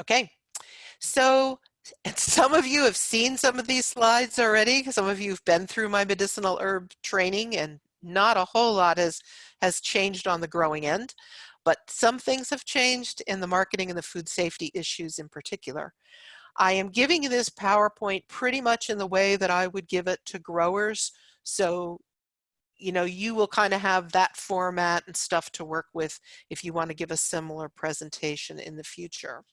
Okay, so and some of you have seen some of these slides already. Some of you have been through my medicinal herb training, and not a whole lot has changed on the growing end, but some things have changed in the marketing and the food safety issues in particular. I am giving you this PowerPoint pretty much in the way that I would give it to growers. So, you know, you will kind of have that format and stuff to work with if you want to give a similar presentation in the future.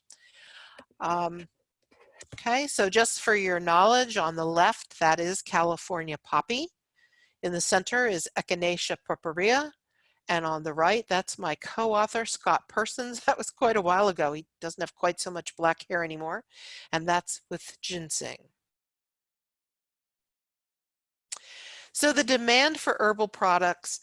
Okay, so just for your knowledge, on the left, that is California poppy. In the center is Echinacea purpurea. And on the right, that's my co-author, Scott Persons. That was quite a while ago. He doesn't have quite so much black hair anymore. And that's with ginseng. So the demand for herbal products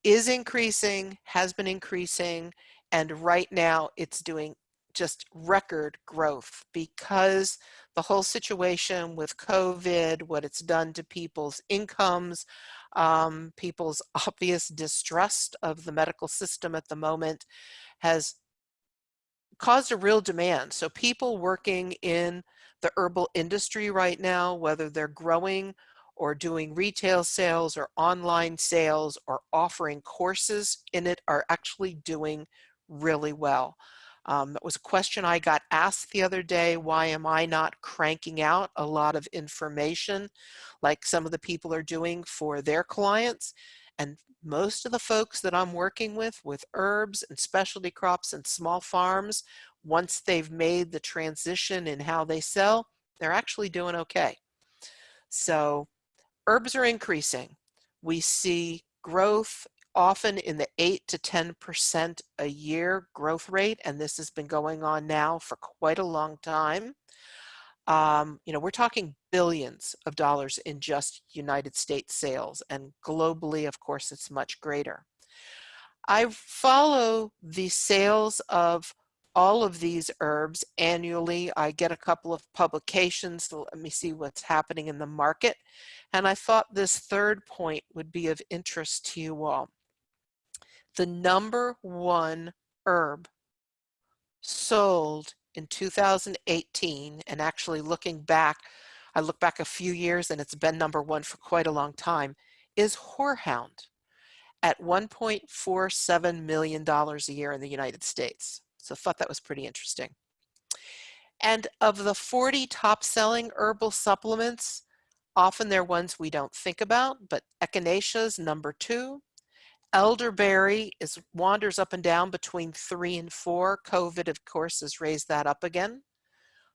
is increasing, has been increasing, and right now it's doing just record growth because the whole situation with COVID, what it's done to people's incomes, people's obvious distrust of the medical system at the moment has caused a real demand. So people working in the herbal industry right now, whether they're growing or doing retail sales or online sales or offering courses in it, are actually doing really well. That was a question I got asked the other day. Why am I not cranking out a lot of information like some of the people are doing for their clients? And most of the folks that I'm working with herbs and specialty crops and small farms, once they've made the transition in how they sell, they're actually doing okay. So herbs are increasing. We see growth often in the 8 to 10% a year growth rate, and this has been going on now for quite a long time. You know, we're talking billions of dollars in just United States sales, and globally, of course, it's much greater. I follow the sales of all of these herbs annually. I get a couple of publications to let me see what's happening in the market. And I thought this third point would be of interest to you all. The number one herb sold in 2018, and actually looking back, I look back a few years and it's been number one for quite a long time, is horehound at $1.47 million a year in the United States. So I thought that was pretty interesting. And of the 40 top selling herbal supplements, often they're ones we don't think about, but echinacea is number 2. Elderberry wanders up and down between 3 and 4. COVID, of course, has raised that up again.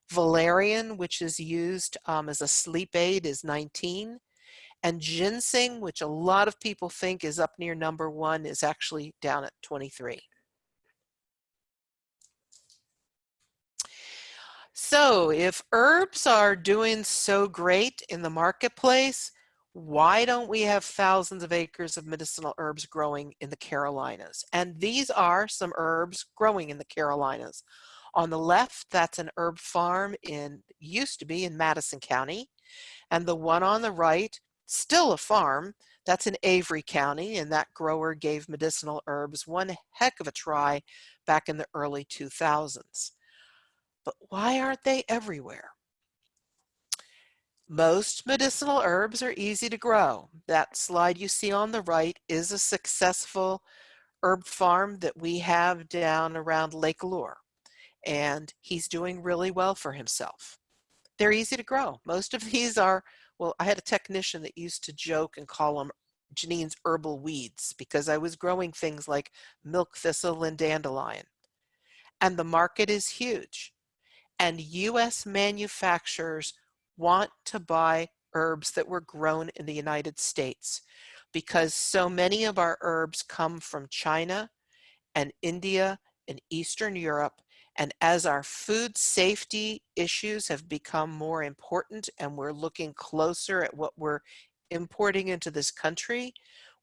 Valerian, which is used as a sleep aid, is 19. And ginseng, which a lot of people think is up near number 1, is actually down at 23. So if herbs are doing so great in the marketplace, why don't we have thousands of acres of medicinal herbs growing in the Carolinas? And these are some herbs growing in the Carolinas. On the left, that's an herb farm used to be in Madison County. And the one on the right, still a farm, that's in Avery County, and that grower gave medicinal herbs one heck of a try back in the early 2000s. But why aren't they everywhere? Most medicinal herbs are easy to grow. That slide you see on the right is a successful herb farm that we have down around Lake Lure, and he's doing really well for himself. They're easy to grow. Most of these are, well, I had a technician that used to joke and call them Jeanine's herbal weeds because I was growing things like milk thistle and dandelion. And the market is huge. And U.S. manufacturers want to buy herbs that were grown in the United States because so many of our herbs come from China and India and Eastern Europe. And as our food safety issues have become more important and we're looking closer at what we're importing into this country,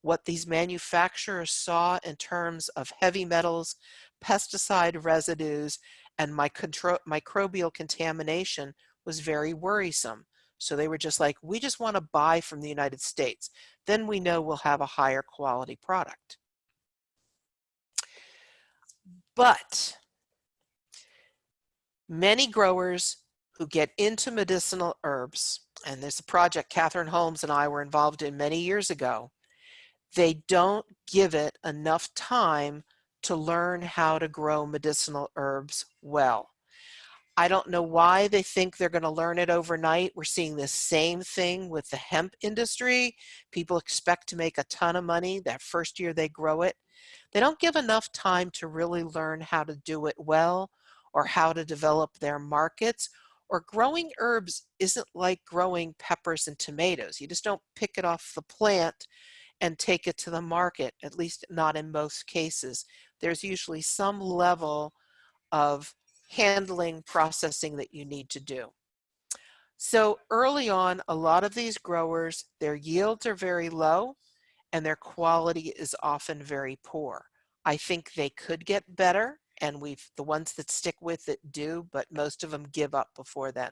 what these manufacturers saw in terms of heavy metals, pesticide residues, and microbial contamination was very worrisome. So they were just like, we just want to buy from the United States. Then we know we'll have a higher quality product. But Many growers who get into medicinal herbs, and there's a project Catherine Holmes and I were involved in many years ago, they don't give it enough time to learn how to grow medicinal herbs well. I don't know why they think they're going to learn it overnight. We're seeing the same thing with the hemp industry. People expect to make a ton of money that first year they grow it. They don't give enough time to really learn how to do it well or how to develop their markets. Or growing herbs isn't like growing peppers and tomatoes. You just don't pick it off the plant and take it to the market, at least not in most cases. There's usually some level of handling, processing that you need to do. So early on, a lot of these growers, their yields are very low and their quality is often very poor. I think they could get better, and the ones that stick with it do, but most of them give up before then.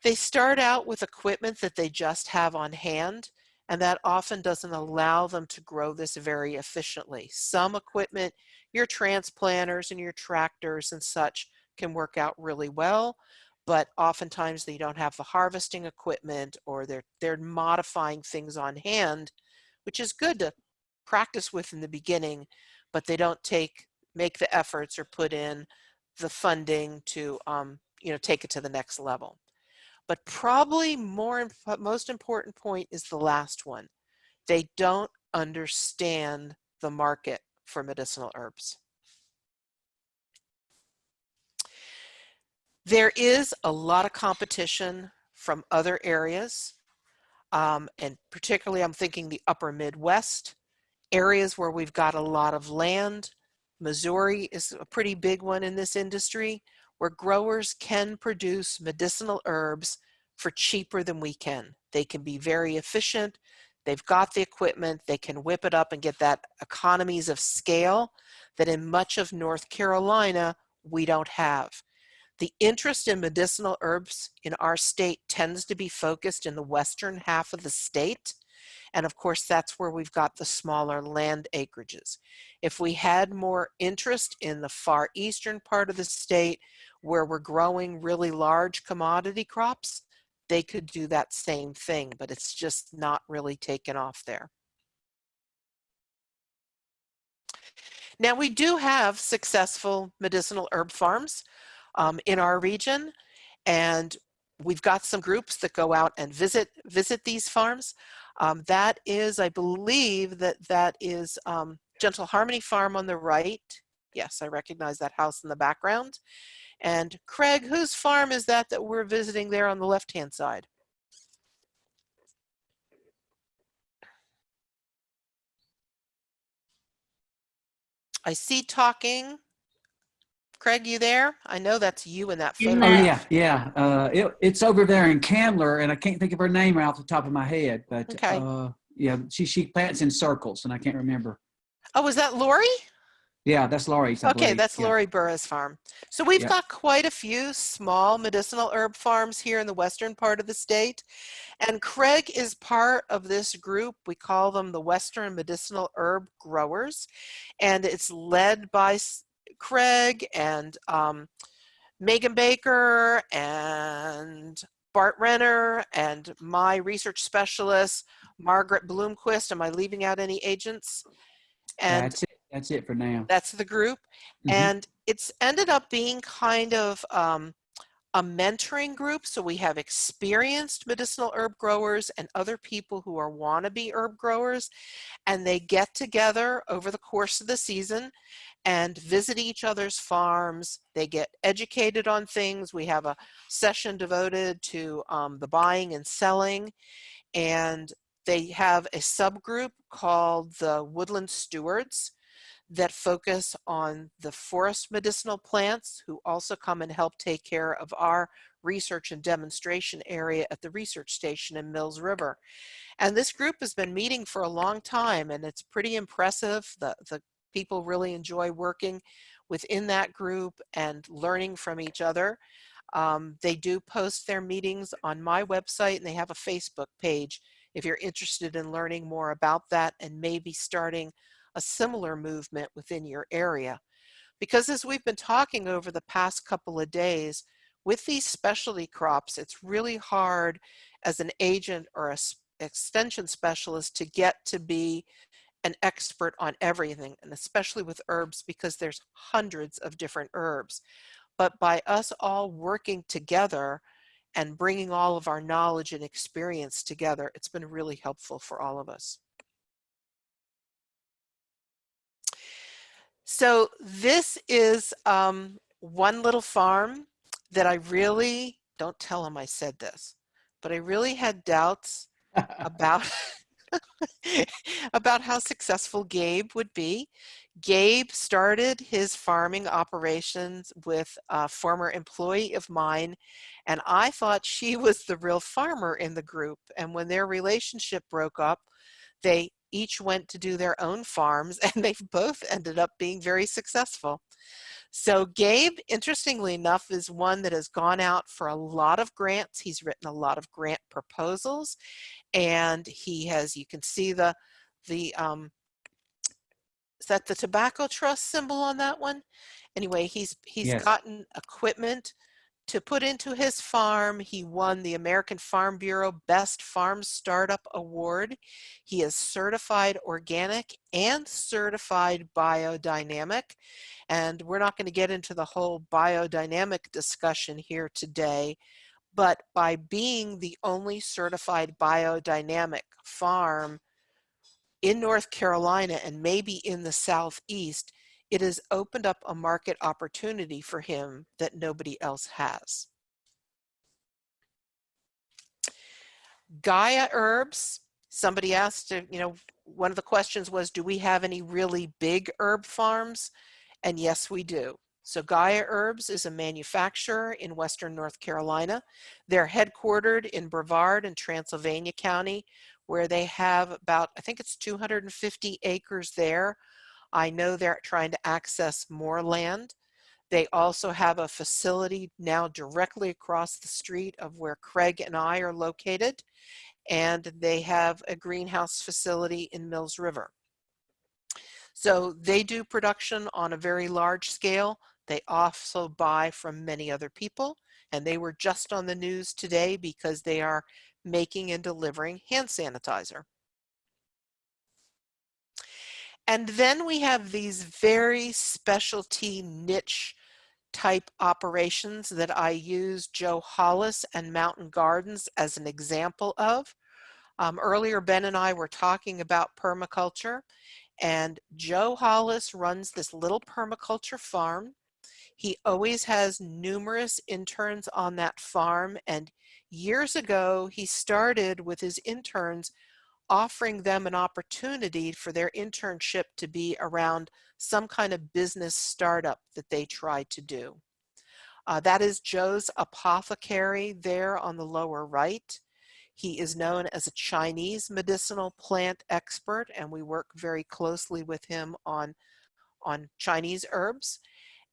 They start out with equipment that they just have on hand, and that often doesn't allow them to grow this very efficiently. Some equipment, your transplanters and your tractors and such, can work out really well, but oftentimes they don't have the harvesting equipment, or they're modifying things on hand, which is good to practice with in the beginning, but they don't make the efforts or put in the funding to take it to the next level. But probably most important point is the last one. They don't understand the market for medicinal herbs. There is a lot of competition from other areas, and particularly I'm thinking the upper Midwest, areas where we've got a lot of land. Missouri is a pretty big one in this industry, where growers can produce medicinal herbs for cheaper than we can. They can be very efficient. They've got the equipment. They can whip it up and get that economies of scale that in much of North Carolina we don't have. The interest in medicinal herbs in our state tends to be focused in the western half of the state. And of course, that's where we've got the smaller land acreages. If we had more interest in the far eastern part of the state, where we're growing really large commodity crops, they could do that same thing, but it's just not really taken off there. Now, we do have successful medicinal herb farms in our region, and we've got some groups that go out and visit these farms. That is, I believe that is Gentle Harmony Farm on the right. Yes, I recognize that house in the background. And Craig, whose farm is that we're visiting there on the left-hand side? I see talking. Craig, you there? I know that's you in that photo. Oh yeah. It's over there in Candler, and I can't think of her name right off the top of my head. But okay. Yeah, she plants in circles, and I can't remember. Oh, was that Lori? Yeah, that's Laurie's, I Okay, believe. that's Lori Burra's farm. So we've got quite a few small medicinal herb farms here in the western part of the state. And Craig is part of this group. We call them the Western Medicinal Herb Growers. And it's led by Craig and Megan Baker and Bart Renner and my research specialist, Margaret Bloomquist. Am I leaving out any agents? And that's it for now. That's the group. And it's ended up being kind of a mentoring group. So we have experienced medicinal herb growers and other people who are wannabe herb growers, and they get together over the course of the season and visit each other's farms. They get educated on things. We have a session devoted to the buying and selling, and they have a subgroup called the Woodland Stewards that focus on the forest medicinal plants, who also come and help take care of our research and demonstration area at the research station in Mills River. And this group has been meeting for a long time, and it's pretty impressive. The people really enjoy working within that group and learning from each other. They do post their meetings on my website, and they have a Facebook page if you're interested in learning more about that and maybe starting a similar movement within your area. Because as we've been talking over the past couple of days, with these specialty crops, it's really hard as an agent or a extension specialist to get to be an expert on everything, and especially with herbs because there's hundreds of different herbs. But by us all working together and bringing all of our knowledge and experience together, it's been really helpful for all of us. So this is one little farm that I really, don't tell him I said this, but I really had doubts about about how successful Gabe would be. Gabe started his farming operations with a former employee of mine, and I thought she was the real farmer in the group. And when their relationship broke up, they each went to do their own farms, and they've both ended up being very successful. So Gabe, interestingly enough, is one that has gone out for a lot of grants. He's written a lot of grant proposals, and he has, you can see the is that the tobacco trust symbol on that one? Anyway, he's Yes. gotten equipment to put into his farm. He won the American Farm Bureau Best Farm Startup Award. He is certified organic and certified biodynamic. And we're not going to get into the whole biodynamic discussion here today, but by being the only certified biodynamic farm in North Carolina and maybe in the Southeast, it has opened up a market opportunity for him that nobody else has. Gaia herbs, somebody asked, one of the questions was, do we have any really big herb farms? And yes, we do. So Gaia Herbs is a manufacturer in Western North Carolina. They're headquartered in Brevard in Transylvania County, where they have about, I think it's 250 acres there. I know they're trying to access more land. They also have a facility now directly across the street of where Craig and I are located, and they have a greenhouse facility in Mills River. So they do production on a very large scale. They also buy from many other people, and they were just on the news today because they are making and delivering hand sanitizer. And then we have these very specialty niche type operations that I use Joe Hollis and Mountain Gardens as an example of. Earlier, Ben and I were talking about permaculture, and Joe Hollis runs this little permaculture farm. He always has numerous interns on that farm, and years ago he started with his interns offering them an opportunity for their internship to be around some kind of business startup that they try to do. That is Joe's apothecary there on the lower right. He is known as a Chinese medicinal plant expert, and we work very closely with him on Chinese herbs.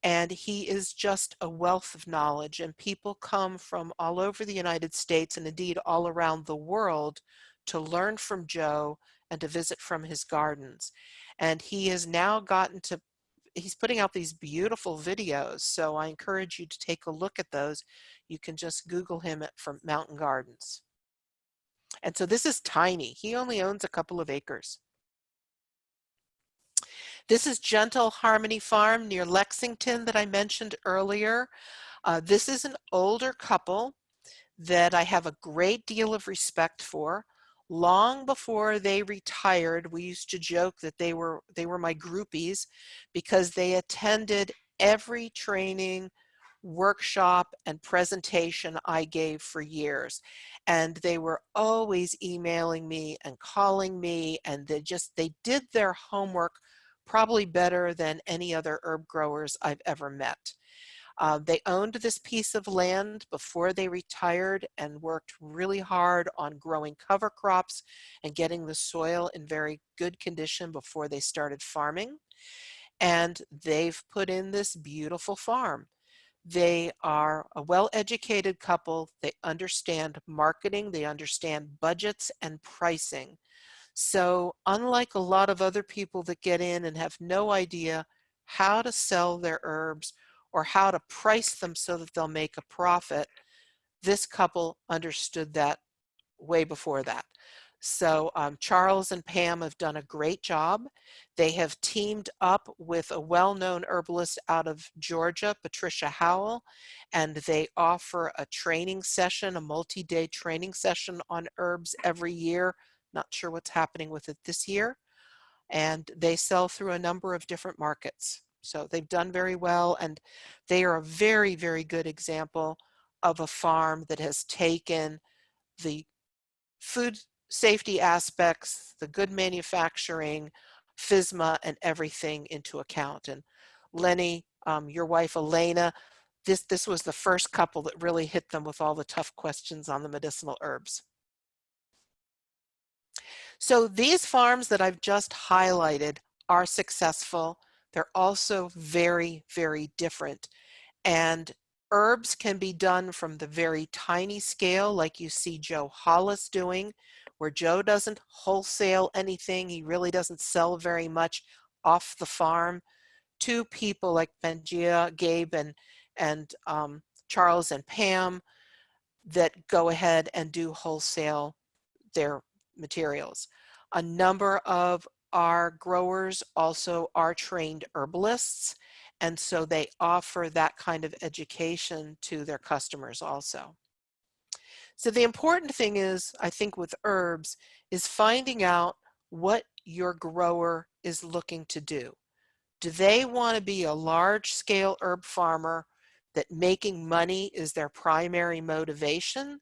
And he is just a wealth of knowledge, and people come from all over the United States and indeed all around the world to learn from Joe and to visit from his gardens. And he has now gotten to, he's putting out these beautiful videos, so I encourage you to take a look at those. You can just Google him from Mountain Gardens. And so this is tiny. He only owns a couple of acres. This is Gentle Harmony Farm near Lexington that I mentioned earlier. This is an older couple that I have a great deal of respect for. Long before they retired, we used to joke that they were my groupies because they attended every training, workshop, and presentation I gave for years. And they were always emailing me and calling me, and they did their homework probably better than any other herb growers I've ever met. They owned this piece of land before they retired and worked really hard on growing cover crops and getting the soil in very good condition before they started farming. And they've put in this beautiful farm. They are a well-educated couple. They understand marketing, they understand budgets and pricing. So unlike a lot of other people that get in and have no idea how to sell their herbs or how to price them so that they'll make a profit, this couple understood that way before that. So Charles and Pam have done a great job. They have teamed up with a well-known herbalist out of Georgia, Patricia Howell, and they offer a training session, a multi-day training session on herbs every year. Not sure what's happening with it this year. And they sell through a number of different markets. So they've done very well, and they are a very, very good example of a farm that has taken the food safety aspects, the good manufacturing, FSMA, and everything into account. And Lenny, your wife Elena, this was the first couple that really hit them with all the tough questions on the medicinal herbs. So these farms that I've just highlighted are successful. They're also very, very different. And herbs can be done from the very tiny scale, like you see Joe Hollis doing, where Joe doesn't wholesale anything. He really doesn't sell very much off the farm, to people like Benjia, Gabe, and Charles and Pam that go ahead and do wholesale their materials. A number of our growers also are trained herbalists, and so they offer that kind of education to their customers also. So the important thing is, I think with herbs, is finding out what your grower is looking to do. Do they want to be a large-scale herb farmer that making money is their primary motivation?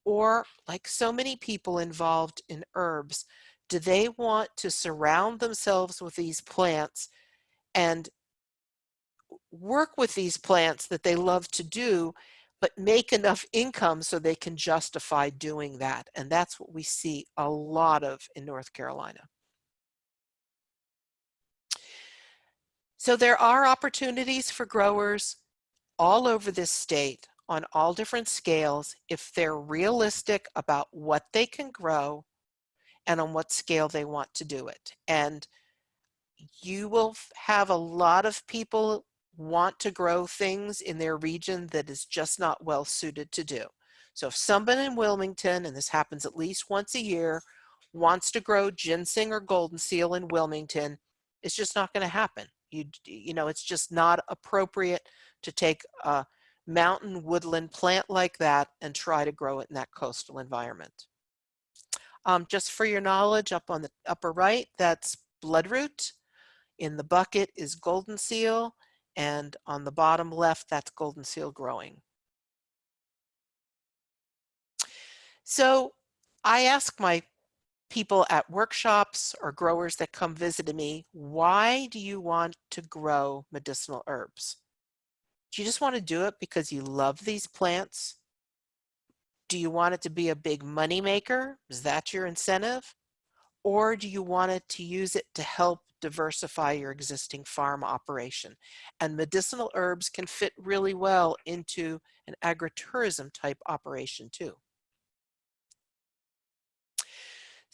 Or, like so many people involved in herbs, do they want to surround themselves with these plants and work with these plants that they love to do, but make enough income so they can justify doing that? And that's what we see a lot of in North Carolina. So there are opportunities for growers all over this state on all different scales if they're realistic about what they can grow and on what scale they want to do it. And you will have a lot of people want to grow things in their region that is just not well suited to do. So if somebody in Wilmington, and this happens at least once a year, wants to grow ginseng or golden seal in Wilmington, it's just not going to happen. You know, it's just not appropriate to take a mountain woodland plant like that and try to grow it in that coastal environment. Just for your knowledge, up on the upper right, that's bloodroot. In the bucket is golden seal, and on the bottom left, that's golden seal growing. So I ask my people at workshops or growers that come visit me, why do you want to grow medicinal herbs? Do you just want to do it because you love these plants? Do you want it to be a big money maker? Is that your incentive? Or do you want it to use it to help diversify your existing farm operation? And medicinal herbs can fit really well into an agritourism type operation too.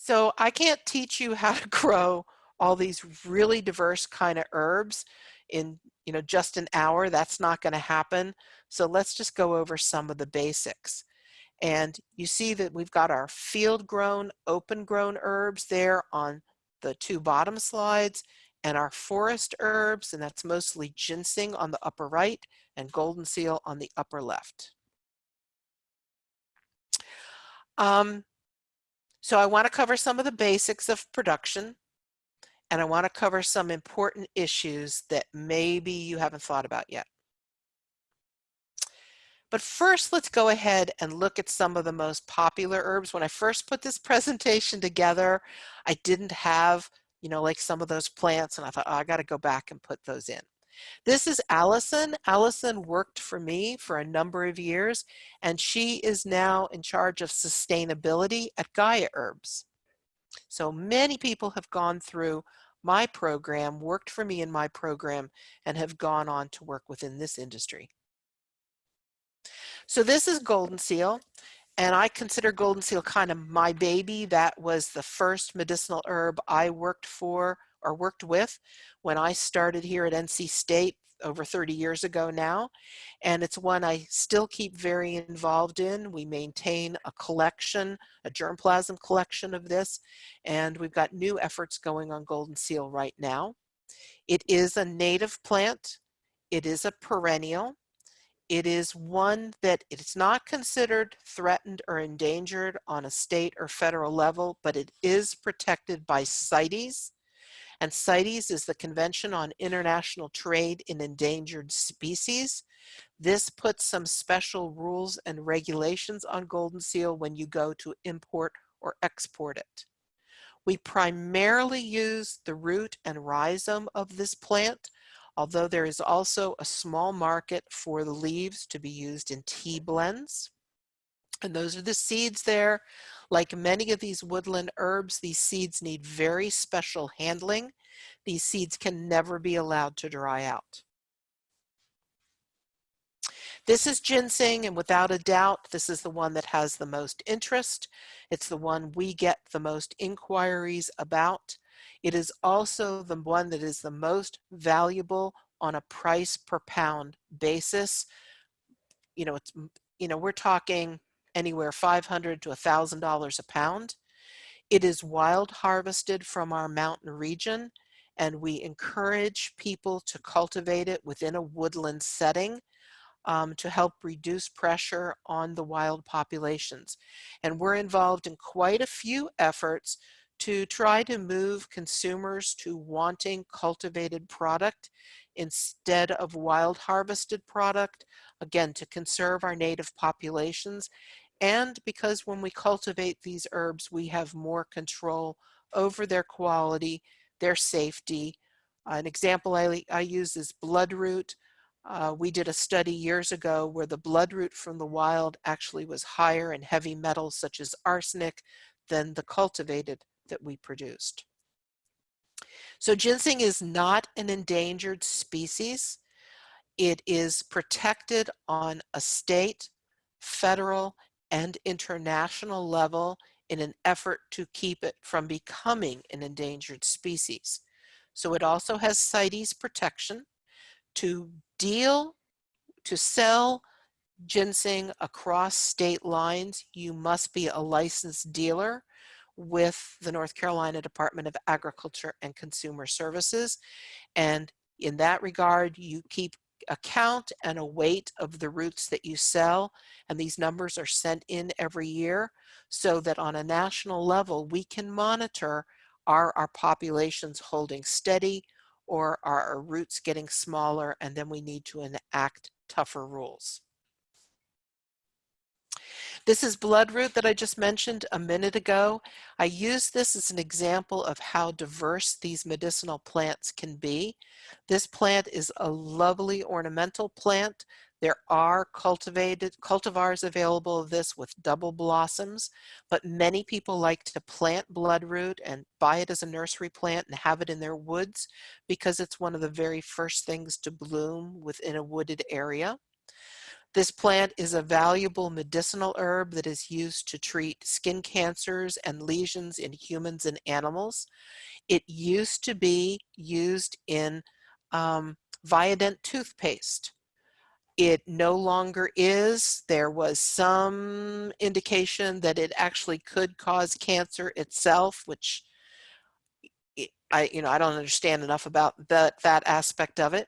So I can't teach you how to grow all these really diverse kind of herbs in, you know, just an hour. That's not going to happen. So let's just go over some of the basics. And you see that we've got our field-grown, open-grown herbs there on the two bottom slides, and our forest herbs, and that's mostly ginseng on the upper right and golden seal on the upper left. So I want to cover some of the basics of production, and I want to cover some important issues that maybe you haven't thought about yet. But first, let's go ahead and look at some of the most popular herbs. When I first put this presentation together, I didn't have, you know, like some of those plants, and I thought, oh, I got to go back and put those in. This is Allison. Allison worked for me for a number of years, and she is now in charge of sustainability at Gaia Herbs. So many people have gone through my program, worked for me in my program, and have gone on to work within this industry. So this is golden seal, and I consider golden seal kind of my baby. That was the first medicinal herb I worked for or worked with when I started here at NC State over 30 years ago now, and it's one I still keep very involved in. We maintain a collection, a germplasm collection of this, and we've got new efforts going on golden seal right now. It is a native plant. It is a perennial. It is one that it's not considered threatened or endangered on a state or federal level, but it is protected by CITES. And CITES is the Convention on International Trade in Endangered Species. This puts some special rules and regulations on golden seal when you go to import or export it. We primarily use the root and rhizome of this plant, although there is also a small market for the leaves to be used in tea blends. And those are the seeds there. Like many of these woodland herbs, these seeds need very special handling. These seeds can never be allowed to dry out. This is ginseng, and without a doubt, this is the one that has the most interest. It's the one we get the most inquiries about. It is also the one that is the most valuable on a price per pound basis. We're talking anywhere $500 to $1,000 a pound. It is wild harvested from our mountain region, and we encourage people to cultivate it within a woodland setting to help reduce pressure on the wild populations. And we're involved in quite a few efforts to try to move consumers to wanting cultivated product instead of wild harvested product, again, to conserve our native populations. And because when we cultivate these herbs, we have more control over their quality, their safety. An example I use is bloodroot. We did a study years ago where the bloodroot from the wild actually was higher in heavy metals such as arsenic than the cultivated that we produced. So ginseng is not an endangered species. It is protected on a state, federal, and international level in an effort to keep it from becoming an endangered species. So it also has CITES protection. To sell ginseng across state lines, you must be a licensed dealer with the North Carolina Department of Agriculture and Consumer Services. And in that regard, you keep a count and a weight of the roots that you sell, and these numbers are sent in every year so that on a national level, we can monitor are our populations holding steady or are our roots getting smaller, and then we need to enact tougher rules. This is bloodroot that I just mentioned a minute ago. I use this as an example of how diverse these medicinal plants can be. This plant is a lovely ornamental plant. There are cultivars available of this with double blossoms, but many people like to plant bloodroot and buy it as a nursery plant and have it in their woods because it's one of the very first things to bloom within a wooded area. This plant is a valuable medicinal herb that is used to treat skin cancers and lesions in humans and animals. It used to be used in Viadent toothpaste. It no longer is. There was some indication that it actually could cause cancer itself, which I don't understand enough about that aspect of it.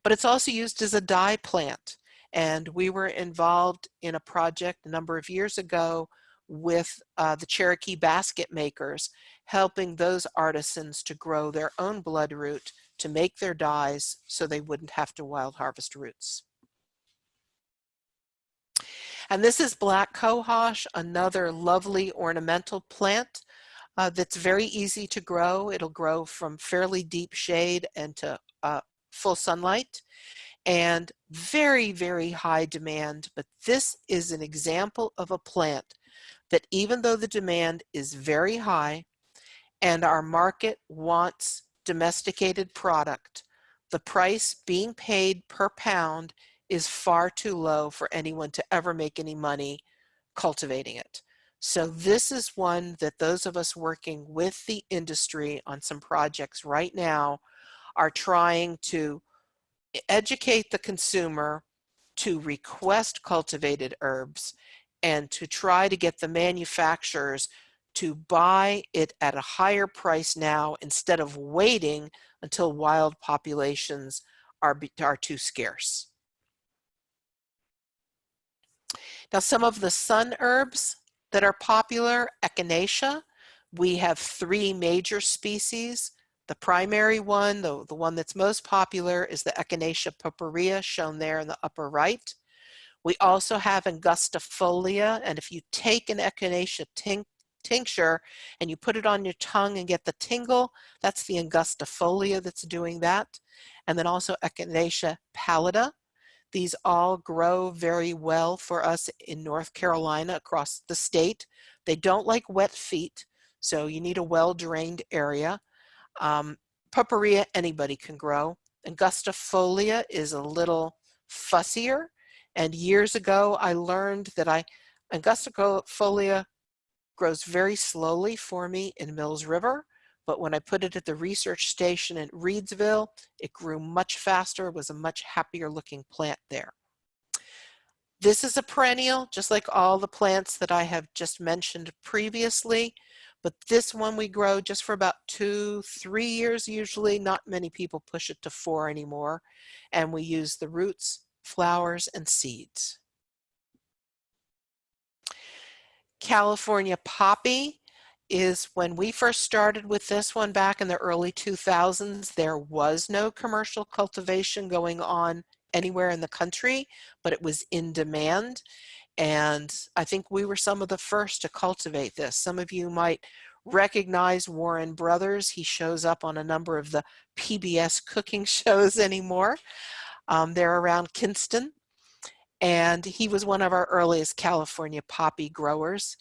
But it's also used as a dye plant. And we were involved in a project a number of years ago with the Cherokee basket makers, helping those artisans to grow their own bloodroot to make their dyes so they wouldn't have to wild harvest roots. And this is black cohosh, another lovely ornamental plant that's very easy to grow. It'll grow from fairly deep shade and to full sunlight, and very, very high demand. But this is an example of a plant that even though the demand is very high and our market wants domesticated product, the price being paid per pound is far too low for anyone to ever make any money cultivating it. So this is one that those of us working with the industry on some projects right now are trying to educate the consumer to request cultivated herbs and to try to get the manufacturers to buy it at a higher price now instead of waiting until wild populations are too scarce. Now, some of the sun herbs that are popular, echinacea, we have 3 major species. The primary one, the one that's most popular, is the Echinacea purpurea, shown there in the upper right. We also have angustifolia, and if you take an echinacea tincture and you put it on your tongue and get the tingle, that's the angustifolia that's doing that. And then also Echinacea pallida. These all grow very well for us in North Carolina across the state. They don't like wet feet, so you need a well-drained area. Purpurea, anybody can grow. Angustifolia is a little fussier, and years ago I learned that Angustifolia grows very slowly for me in Mills River, but when I put it at the research station in Reedsville, it grew much faster, was a much happier looking plant there. This is a perennial, just like all the plants that I have just mentioned previously, but this one we grow just for about 2-3 years usually. Not many people push it to 4 anymore, and we use the roots, flowers, and seeds. California poppy is, when we first started with this one back in the early 2000s, there was no commercial cultivation going on anywhere in the country, but it was in demand. And I think we were some of the first to cultivate this. Some of you might recognize Warren Brothers. He shows up on a number of the PBS cooking shows anymore. They're around Kinston. And he was one of our earliest California poppy growers.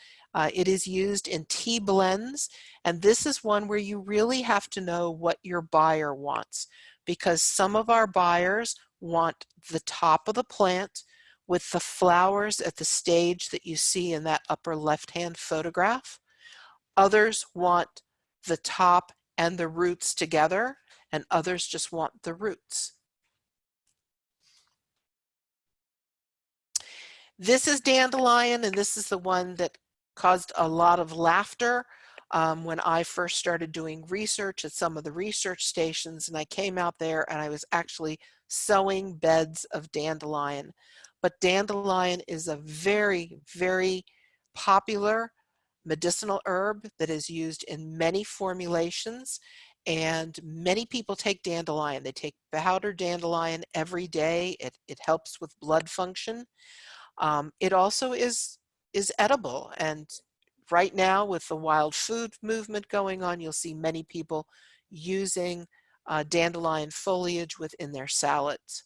It is used in tea blends, and this is one where you really have to know what your buyer wants, because some of our buyers want the top of the plant with the flowers at the stage that you see in that upper left-hand photograph. Others want the top and the roots together, and others just want the roots. This is dandelion, and this is the one that caused a lot of laughter when I first started doing research at some of the research stations, and I came out there and I was actually sowing beds of dandelion. But dandelion is a very, very popular medicinal herb that is used in many formulations, and many people take dandelion. They take powdered dandelion every day. It helps with blood function. It also is edible, and right now with the wild food movement going on, you'll see many people using dandelion foliage within their salads.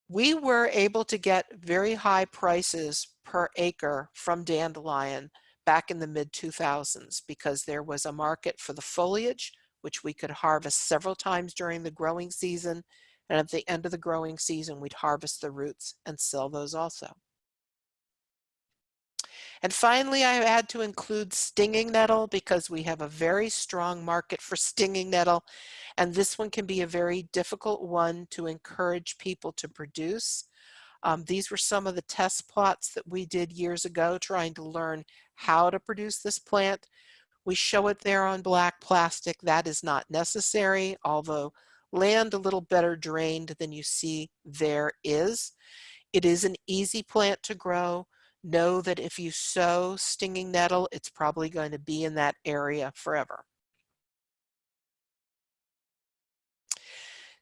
We were able to get very high prices per acre from dandelion back in the mid-2000s because there was a market for the foliage, which we could harvest several times during the growing season, and at the end of the growing season, we'd harvest the roots and sell those also. And finally, I had to include stinging nettle because we have a very strong market for stinging nettle, and this one can be a very difficult one to encourage people to produce. These were some of the test plots that we did years ago trying to learn how to produce this plant. We show it there on black plastic. That is not necessary, although land a little better drained than you see there is. It is an easy plant to grow. Know that if you sow stinging nettle, it's probably going to be in that area forever.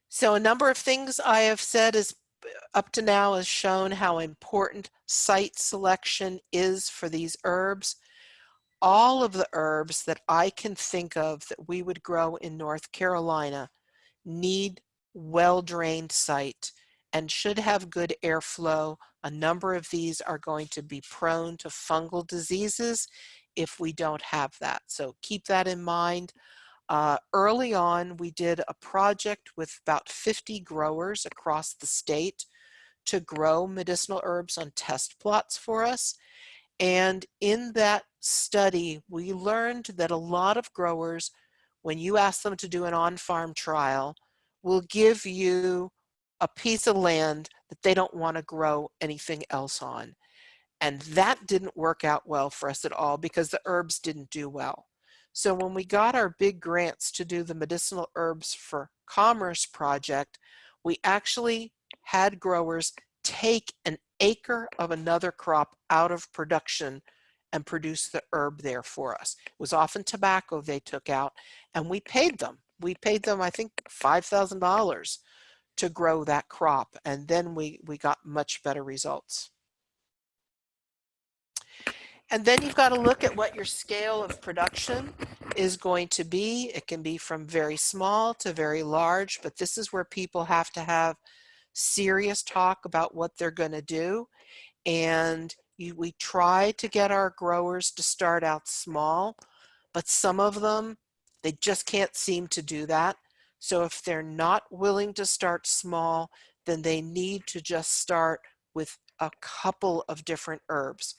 So a number of things I have said is up to now has shown how important site selection is for these herbs. All of the herbs that I can think of that we would grow in North Carolina need well-drained site and should have good airflow. A number of these are going to be prone to fungal diseases if we don't have that. So keep that in mind. Early on, we did a project with about 50 growers across the state to grow medicinal herbs on test plots for us. And in that study, we learned that a lot of growers, when you ask them to do an on-farm trial, will give you a piece of land that they don't want to grow anything else on. And that didn't work out well for us at all because the herbs didn't do well. So when we got our big grants to do the Medicinal Herbs for Commerce project, we actually had growers take an acre of another crop out of production and produce the herb there for us. It was often tobacco they took out, and we paid them. We paid them, I think, $5,000 to grow that crop, and then we got much better results. And then you've got to look at what your scale of production is going to be. It can be from very small to very large, but this is where people have to have serious talk about what they're going to do. And we try to get our growers to start out small, but some of them, they just can't seem to do that. So if they're not willing to start small, then they need to just start with a couple of different herbs.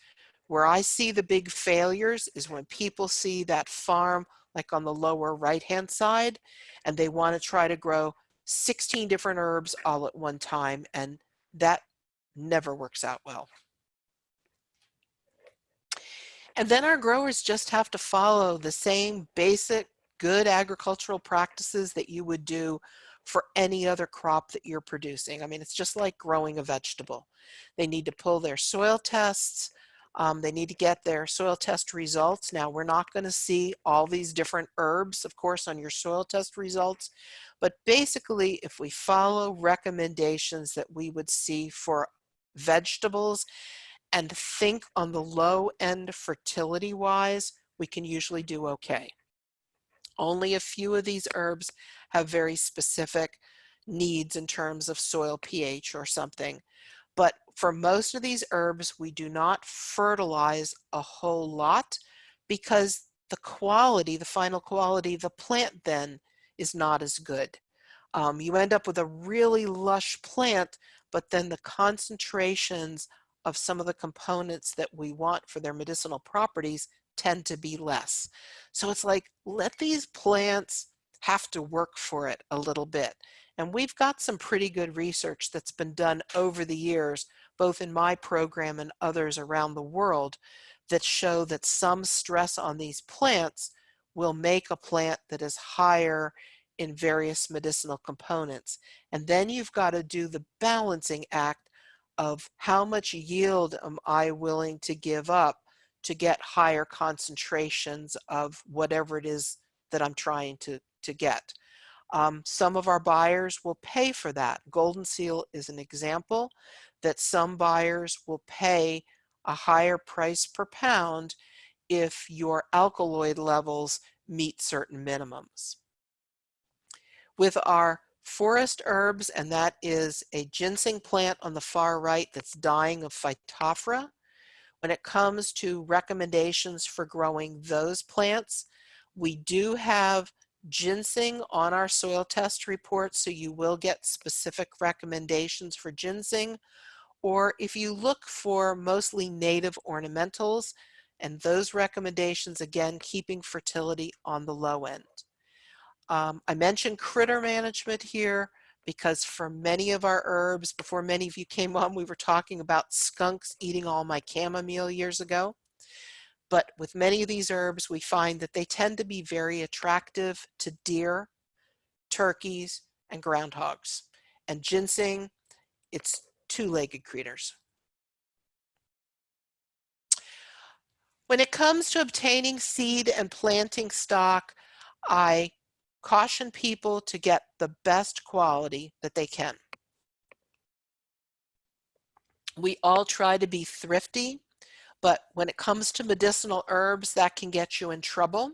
Where I see the big failures is when people see that farm like on the lower right-hand side, and they want to try to grow 16 different herbs all at one time, and that never works out well. And then our growers just have to follow the same basic good agricultural practices that you would do for any other crop that you're producing. I mean, it's just like growing a vegetable. They need to pull their soil tests. They need to get their soil test results. Now, we're not going to see all these different herbs, of course, on your soil test results. But basically, if we follow recommendations that we would see for vegetables and think on the low end fertility-wise, we can usually do okay. Only a few of these herbs have very specific needs in terms of soil pH or something. But for most of these herbs, we do not fertilize a whole lot because the quality, the final quality of the plant then is not as good. You end up with a really lush plant, but then the concentrations of some of the components that we want for their medicinal properties tend to be less. So it's like, let these plants have to work for it a little bit. And we've got some pretty good research that's been done over the years, both in my program and others around the world, that show that some stress on these plants will make a plant that is higher in various medicinal components. And then you've got to do the balancing act of how much yield am I willing to give up to get higher concentrations of whatever it is that I'm trying to get. Some of our buyers will pay for that. Golden Seal is an example that some buyers will pay a higher price per pound if your alkaloid levels meet certain minimums. With our forest herbs, and that is a ginseng plant on the far right that's dying of Phytophthora. When it comes to recommendations for growing those plants, we do have ginseng on our soil test report, so you will get specific recommendations for ginseng. Or if you look for mostly native ornamentals, and those recommendations, again, keeping fertility on the low end. I mentioned critter management here because for many of our herbs, before many of you came on, we were talking about skunks eating all my chamomile years ago. But with many of these herbs, we find that they tend to be very attractive to deer, turkeys, and groundhogs. And ginseng, it's two-legged critters. When it comes to obtaining seed and planting stock, I caution people to get the best quality that they can. We all try to be thrifty, but when it comes to medicinal herbs, that can get you in trouble,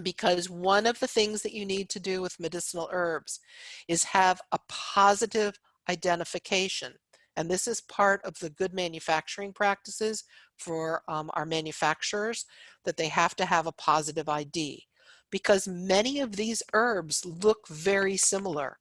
because one of the things that you need to do with medicinal herbs is have a positive identification. And this is part of the good manufacturing practices for our manufacturers, that they have to have a positive ID, because many of these herbs look very similar.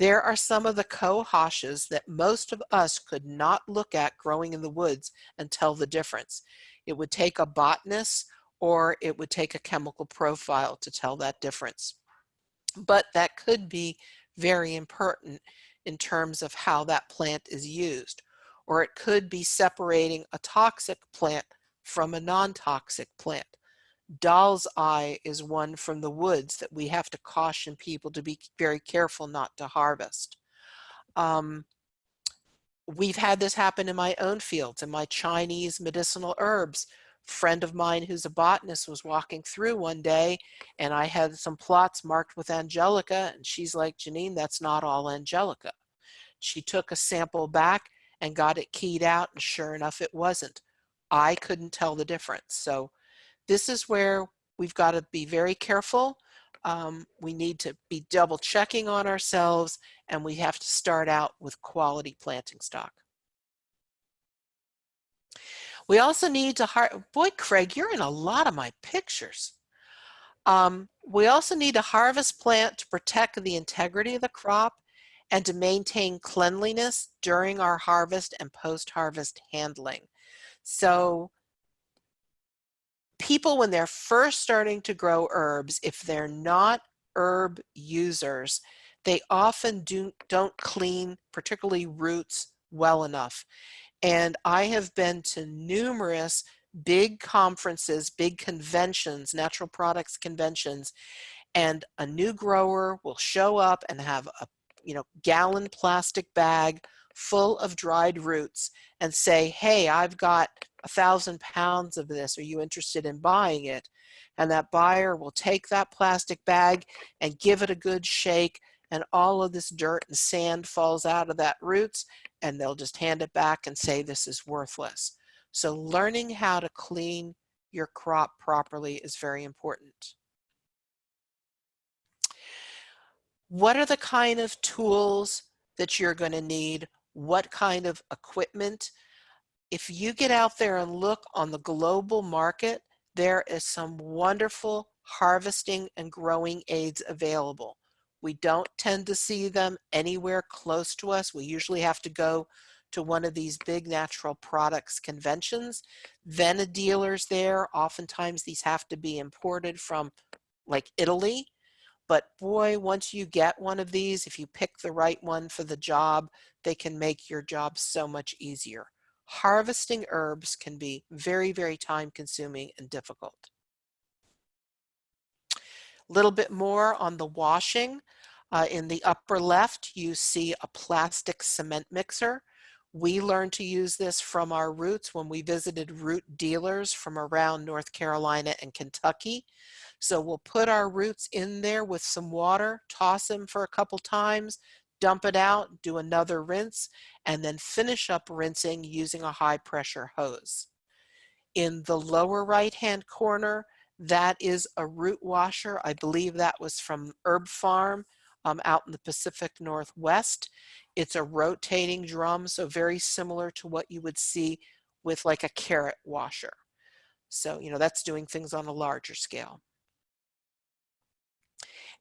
There are some of the cohoshes that most of us could not look at growing in the woods and tell the difference. It would take a botanist or it would take a chemical profile to tell that difference. But that could be very important in terms of how that plant is used. Or it could be separating a toxic plant from a non-toxic plant. Doll's eye is one from the woods that we have to caution people to be very careful not to harvest. We've had this happen in my own fields, in my Chinese medicinal herbs. Friend of mine who's a botanist was walking through one day and I had some plots marked with angelica and she's like, Jeanine, that's not all angelica. She took a sample back and got it keyed out and sure enough it wasn't. I couldn't tell the difference. So this is where we've got to be very careful. We need to be double checking on ourselves and we have to start out with quality planting stock. We also need to, boy, Craig, you're in a lot of my pictures. We also need to harvest plant to protect the integrity of the crop and to maintain cleanliness during our harvest and post-harvest handling. So people, when they're first starting to grow herbs, if they're not herb users, they often don't clean, particularly roots, well enough. And I have been to numerous big conferences, big conventions, natural products conventions, and a new grower will show up and have a gallon plastic bag full of dried roots and say, hey, I've got 1,000 pounds of this. Are you interested in buying it? And that buyer will take that plastic bag and give it a good shake, and all of this dirt and sand falls out of that roots, and they'll just hand it back and say this is worthless. So learning how to clean your crop properly is very important. What are the kind of tools that you're going to need? What kind of equipment? If you get out there and look on the global market, there is some wonderful harvesting and growing aids available. We don't tend to see them anywhere close to us. We usually have to go to one of these big natural products conventions. Then a dealer's there. Oftentimes these have to be imported from like Italy. But boy, once you get one of these, if you pick the right one for the job, they can make your job so much easier. Harvesting herbs can be very, very time consuming and difficult. A little bit more on the washing. In the upper left, you see a plastic cement mixer. We learned to use this from our roots when we visited root dealers from around North Carolina and Kentucky. So we'll put our roots in there with some water, toss them for a couple times, dump it out, do another rinse, and then finish up rinsing using a high pressure hose. In the lower right-hand corner, that is a root washer. I believe that was from Herb Farm out in the Pacific Northwest. It's a rotating drum, so very similar to what you would see with like a carrot washer. So, that's doing things on a larger scale.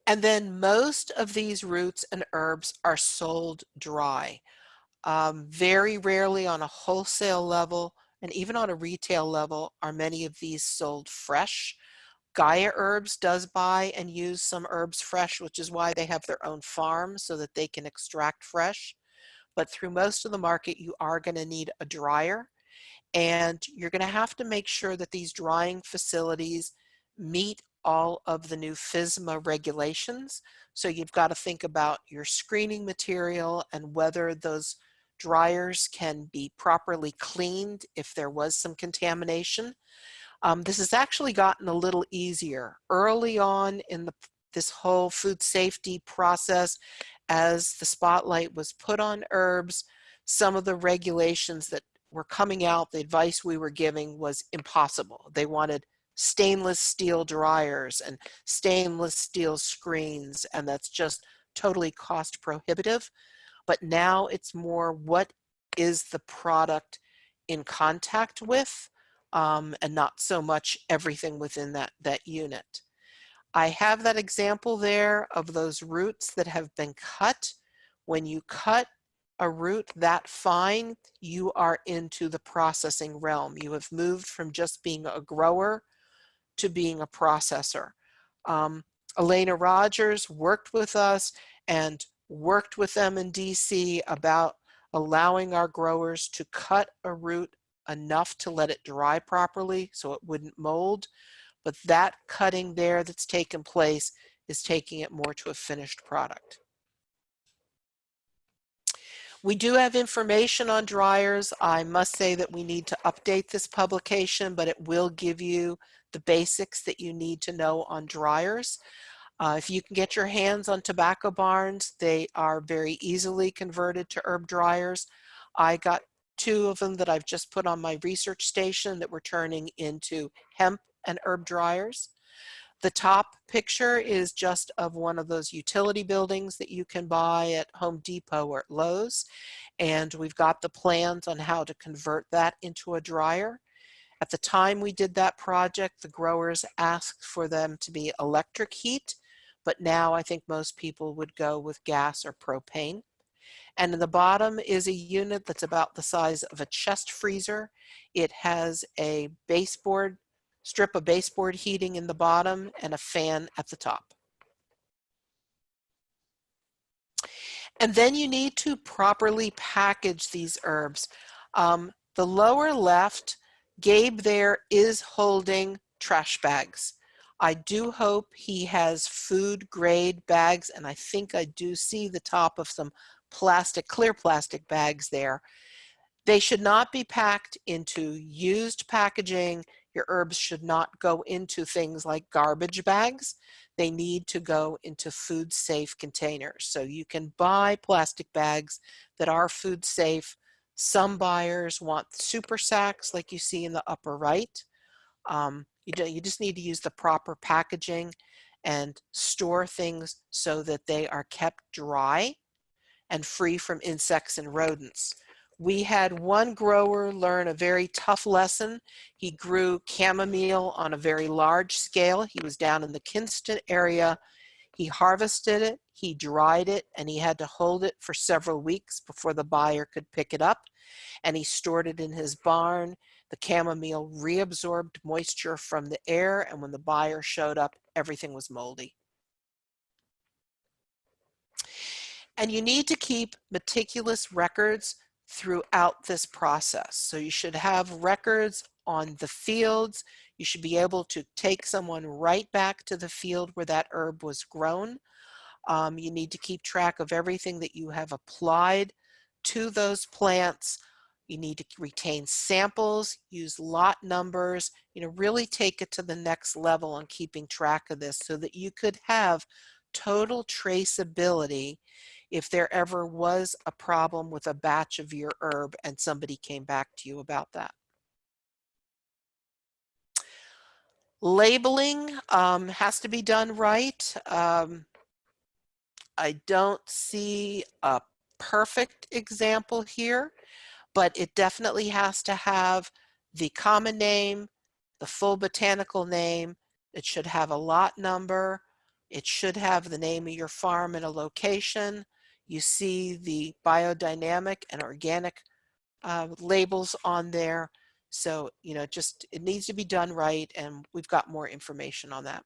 And then most of these roots and herbs are sold dry. Very rarely on a wholesale level and even on a retail level are many of these sold fresh. Gaia Herbs does buy and use some herbs fresh, which is why they have their own farm so that they can extract fresh. But through most of the market, you are going to need a dryer. And you're going to have to make sure that these drying facilities meet all of the new FSMA regulations. So you've got to think about your screening material and whether those dryers can be properly cleaned if there was some contamination. This has actually gotten a little easier. Early on in this whole food safety process, as the spotlight was put on herbs, some of the regulations that were coming out, the advice we were giving was impossible. They wanted stainless steel dryers and stainless steel screens, and that's just totally cost prohibitive. But now it's more what is the product in contact with, and not so much everything within that unit. I have that example there of those roots that have been cut. When you cut a root that fine, you are into the processing realm. You have moved from just being a grower to being a processor. Um, Elena Rogers worked with us and worked with them in DC about allowing our growers to cut a root enough to let it dry properly so it wouldn't mold. But that cutting there that's taken place is taking it more to a finished product. We do have information on dryers. I must say that we need to update this publication, but it will give you the basics that you need to know on dryers. If you can get your hands on tobacco barns, they are very easily converted to herb dryers. I got 2 of them that I've just put on my research station that we're turning into hemp and herb dryers. The top picture is just of one of those utility buildings that you can buy at Home Depot or at Lowe's. And we've got the plans on how to convert that into a dryer. At the time we did that project, the growers asked for them to be electric heat, but now I think most people would go with gas or propane. And in the bottom is a unit that's about the size of a chest freezer. It has a strip of baseboard heating in the bottom and a fan at the top. And then you need to properly package these herbs. The lower left, Gabe there is holding trash bags. I do hope he has food grade bags, and I think I do see the top of some clear plastic bags there. They should not be packed into used packaging. Your herbs should not go into things like garbage bags. They need to go into food safe containers. So you can buy plastic bags that are food safe. Some buyers want super sacks like you see in the upper right. You just need to use the proper packaging and store things so that they are kept dry and free from insects and rodents. We had one grower learn a very tough lesson. He grew chamomile on a very large scale. He was down in the Kinston area. He harvested it, he dried it, and he had to hold it for several weeks before the buyer could pick it up. And he stored it in his barn. The chamomile reabsorbed moisture from the air, and when the buyer showed up, everything was moldy. And you need to keep meticulous records throughout this process. So you should have records on the fields. You should be able to take someone right back to the field where that herb was grown. You need to keep track of everything that you have applied to those plants. You need to retain samples, use lot numbers, really take it to the next level on keeping track of this so that you could have total traceability if there ever was a problem with a batch of your herb and somebody came back to you about that. Labeling has to be done right. I don't see a perfect example here, but it definitely has to have the common name, the full botanical name. It should have a lot number. It should have the name of your farm and a location. You see the biodynamic and organic labels on there. So, it needs to be done right, and we've got more information on that.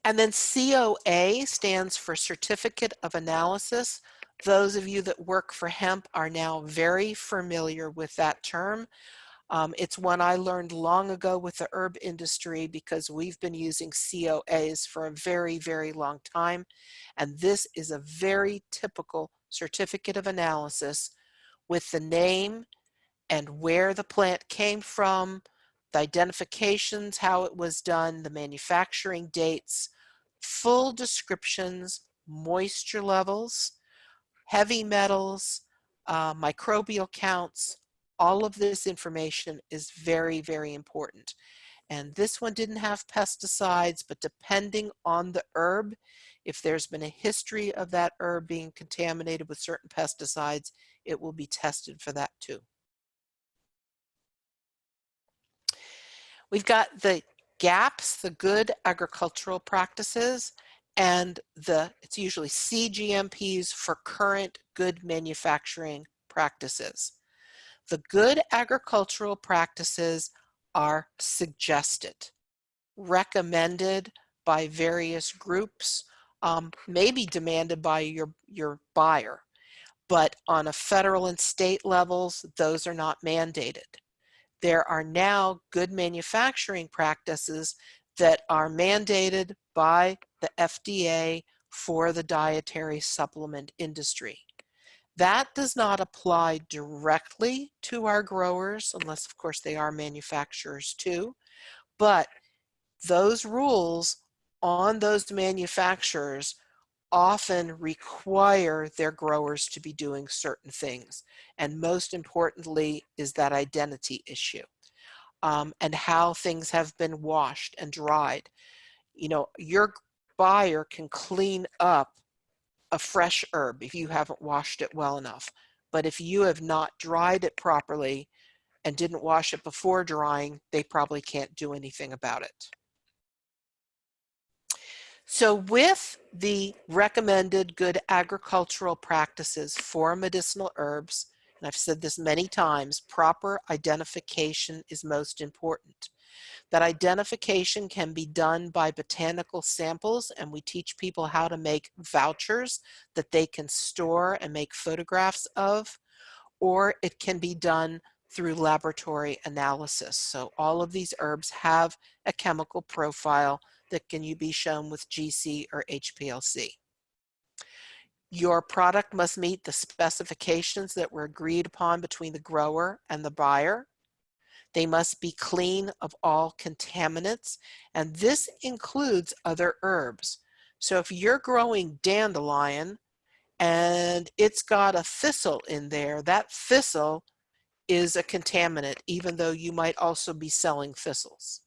And then COA stands for Certificate of Analysis. Those of you that work for hemp are now very familiar with that term. It's one I learned long ago with the herb industry because we've been using COAs for a very, very long time. And this is a very typical certificate of analysis with the name and where the plant came from, the identifications, how it was done, the manufacturing dates, full descriptions, moisture levels, heavy metals, microbial counts. All of this information is very, very important. And this one didn't have pesticides, but depending on the herb, if there's been a history of that herb being contaminated with certain pesticides, it will be tested for that too. We've got the GAPS, the Good Agricultural Practices, and it's usually CGMPs for current good manufacturing practices. The good agricultural practices are suggested, recommended by various groups, maybe demanded by your buyer, but on a federal and state levels, those are not mandated. There are now good manufacturing practices that are mandated by the FDA for the dietary supplement industry. That does not apply directly to our growers, unless of course they are manufacturers too, but those rules on those manufacturers often require their growers to be doing certain things. And most importantly is that identity issue, and how things have been washed and dried. You know, your buyer can clean up a fresh herb if you haven't washed it well enough. But if you have not dried it properly and didn't wash it before drying, they probably can't do anything about it. So with the recommended good agricultural practices for medicinal herbs, and I've said this many times, proper identification is most important. That identification can be done by botanical samples, and we teach people how to make vouchers that they can store and make photographs of, or it can be done through laboratory analysis. So all of these herbs have a chemical profile that can be shown with GC or HPLC. Your product must meet the specifications that were agreed upon between the grower and the buyer. They must be clean of all contaminants, and this includes other herbs. So if you're growing dandelion and it's got a thistle in there, that thistle is a contaminant, even though you might also be selling thistles.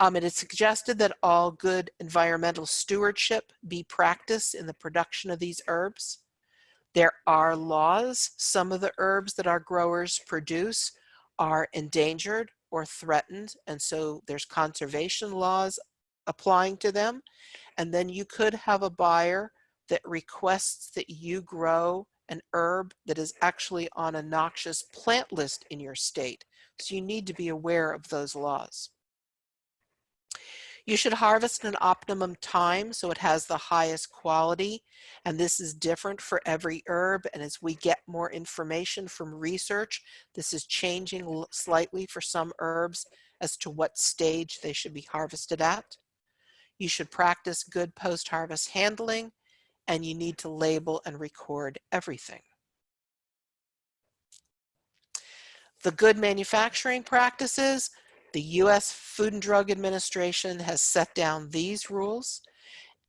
It is suggested that all good environmental stewardship be practiced in the production of these herbs. There are laws. Some of the herbs that our growers produce are endangered or threatened, and so there's conservation laws applying to them. And then you could have a buyer that requests that you grow an herb that is actually on a noxious plant list in your state. So you need to be aware of those laws. You should harvest an optimum time so it has the highest quality, and this is different for every herb, and as we get more information from research, this is changing slightly for some herbs as to what stage they should be harvested at. You should practice good post-harvest handling, and you need to label and record everything. The good manufacturing practices, the U.S. Food and Drug Administration has set down these rules,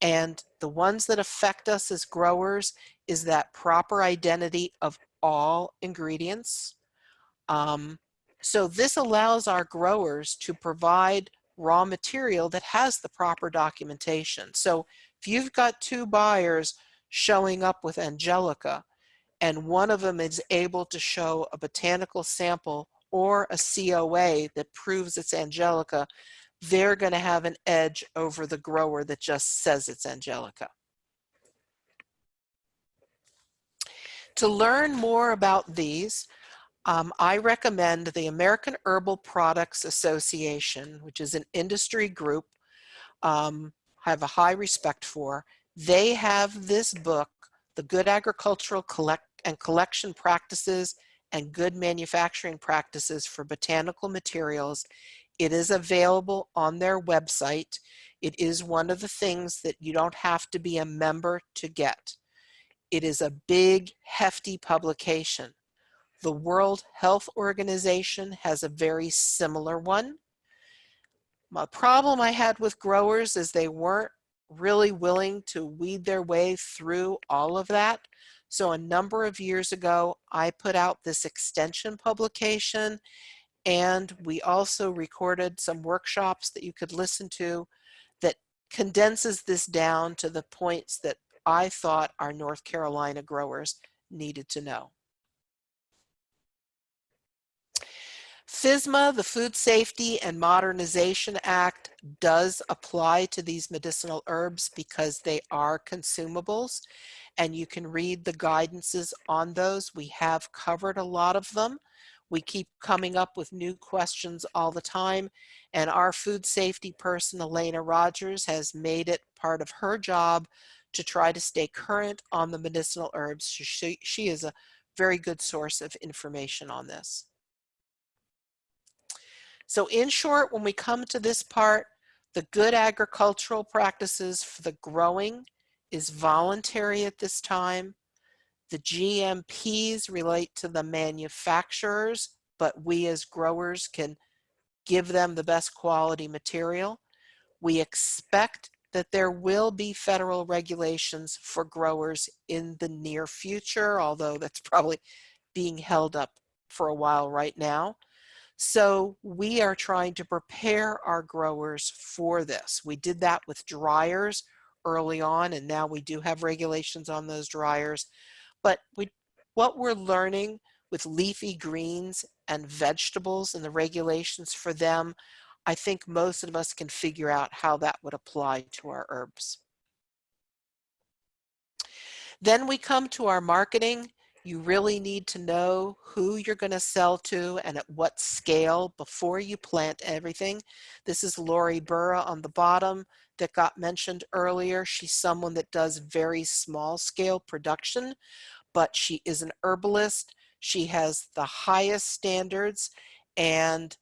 and the ones that affect us as growers is that proper identity of all ingredients. So this allows our growers to provide raw material that has the proper documentation. So if you've got two buyers showing up with Angelica, and one of them is able to show a botanical sample or a COA that proves it's Angelica, they're going to have an edge over the grower that just says it's Angelica. To learn more about these, I recommend the American Herbal Products Association, which is an industry group I have a high respect for. They have this book, The Good Agricultural Collection Practices and Good Manufacturing Practices for Botanical Materials. It is available on their website. It is one of the things that you don't have to be a member to get. It is a big, hefty publication. The World Health Organization has a very similar one. My problem I had with growers is they weren't really willing to weed their way through all of that. So a number of years ago, I put out this extension publication, and we also recorded some workshops that you could listen to that condenses this down to the points that I thought our North Carolina growers needed to know. FSMA, the Food Safety and Modernization Act, does apply to these medicinal herbs because they are consumables, and you can read the guidances on those. We have covered a lot of them. We keep coming up with new questions all the time, and our food safety person, Elena Rogers, has made it part of her job to try to stay current on the medicinal herbs. She is a very good source of information on this. So in short, when we come to this part, the good agricultural practices for the growing is voluntary at this time. The GMPs relate to the manufacturers, but we as growers can give them the best quality material. We expect that there will be federal regulations for growers in the near future, although that's probably being held up for a while right now. So we are trying to prepare our growers for this. We did that with dryers early on, and now we do have regulations on those dryers. But what we're learning with leafy greens and vegetables and the regulations for them, I think most of us can figure out how that would apply to our herbs. Then we come to our marketing. You really need to know who you're going to sell to and at what scale before you plant everything. This is Lori Burra on the bottom that got mentioned earlier. She's someone that does very small scale production, but she is an herbalist. She has the highest standards, and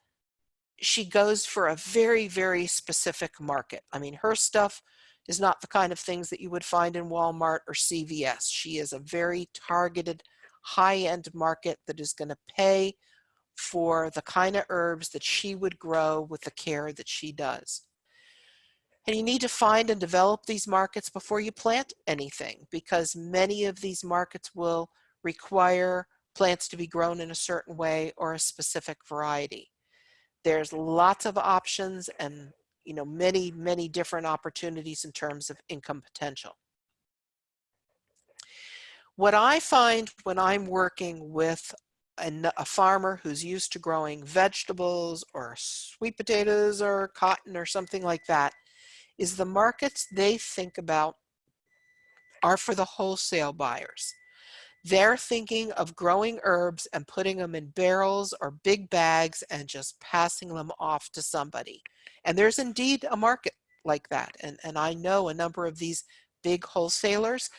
she goes for a very, very specific market. I mean, her stuff is not the kind of things that you would find in Walmart or CVS. She is a very targeted, high-end market that is going to pay for the kind of herbs that she would grow with the care that she does. And you need to find and develop these markets before you plant anything, because many of these markets will require plants to be grown in a certain way or a specific variety. There's lots of options and many, many different opportunities in terms of income potential. What I find when I'm working with a farmer who's used to growing vegetables or sweet potatoes or cotton or something like that is the markets they think about are for the wholesale buyers. They're thinking of growing herbs and putting them in barrels or big bags and just passing them off to somebody. And there's indeed a market like that. And I know a number of these big wholesalers.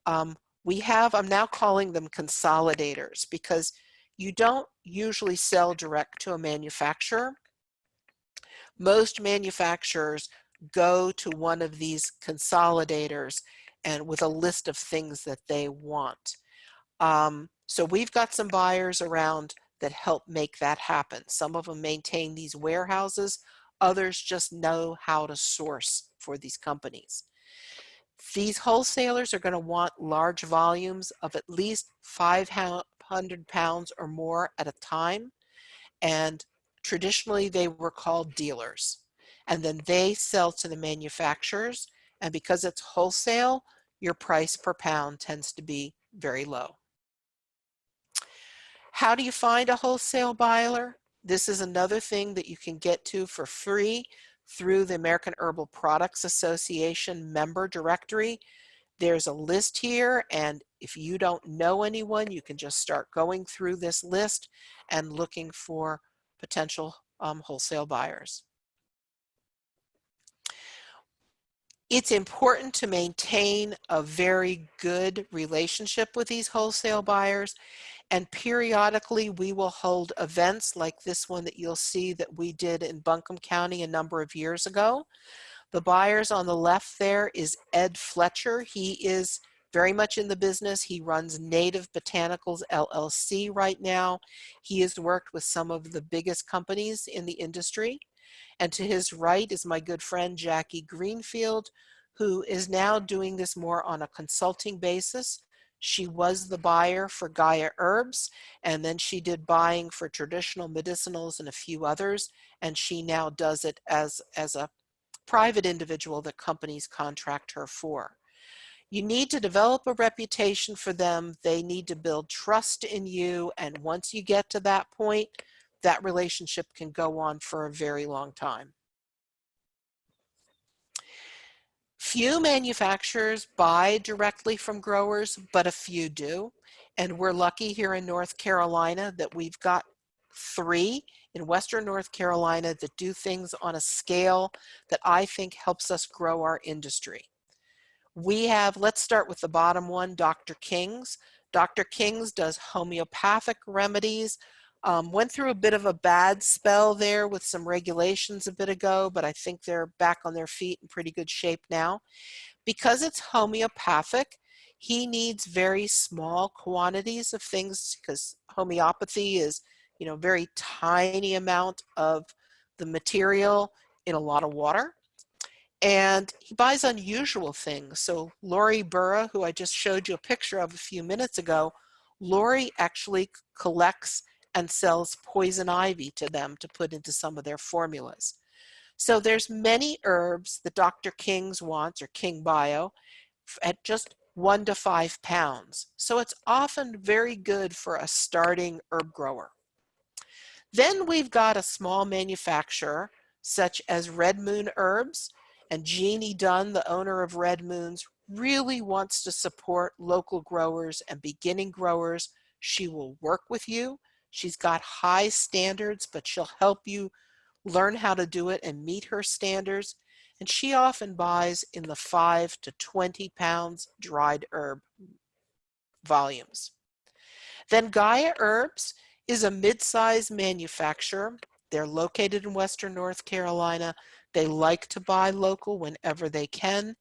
I'm now calling them consolidators, because you don't usually sell direct to a manufacturer. Most manufacturers go to one of these consolidators and with a list of things that they want. So we've got some buyers around that help make that happen. Some of them maintain these warehouses. Others just know how to source for these companies. These wholesalers are going to want large volumes of at least 500 pounds or more at a time. And traditionally they were called dealers. And then they sell to the manufacturers. And because it's wholesale, your price per pound tends to be very low. How do you find a wholesale buyer? This is another thing that you can get to for free through the American Herbal Products Association member directory. There's a list here, and if you don't know anyone, you can just start going through this list and looking for potential wholesale buyers. It's important to maintain a very good relationship with these wholesale buyers. And periodically we will hold events like this one that you'll see that we did in Buncombe County a number of years ago. The buyers on the left there is Ed Fletcher. He is very much in the business. He runs Native Botanicals LLC right now. He has worked with some of the biggest companies in the industry. And to his right is my good friend Jackie Greenfield, who is now doing this more on a consulting basis. She was the buyer for Gaia Herbs, and then she did buying for traditional medicinals and a few others, and she now does it as a private individual that companies contract her for. You need to develop a reputation for them. They need to build trust in you, and once you get to that point, that relationship can go on for a very long time. Few manufacturers buy directly from growers, but a few do. And we're lucky here in North Carolina that we've got 3 in Western North Carolina that do things on a scale that I think helps us grow our industry. We have, let's start with the bottom one, Dr. King's. Dr. King's does homeopathic remedies. Went through a bit of a bad spell there with some regulations a bit ago, but I think they're back on their feet in pretty good shape now. Because it's homeopathic, he needs very small quantities of things because homeopathy is, very tiny amount of the material in a lot of water. And he buys unusual things. So Lori Burra, who I just showed you a picture of a few minutes ago, Lori actually collects and sells poison ivy to them to put into some of their formulas. So there's many herbs that Dr. King's wants, or King Bio, at just 1 to 5 pounds. So it's often very good for a starting herb grower. Then we've got a small manufacturer such as Red Moon Herbs, and Jeannie Dunn, the owner of Red Moons, really wants to support local growers and beginning growers. She will work with you. She's got high standards, but she'll help you learn how to do it and meet her standards. And she often buys in the 5 to 20 pounds dried herb volumes. Then Gaia Herbs is a mid-sized manufacturer. They're located in Western North Carolina. They like to buy local whenever they can,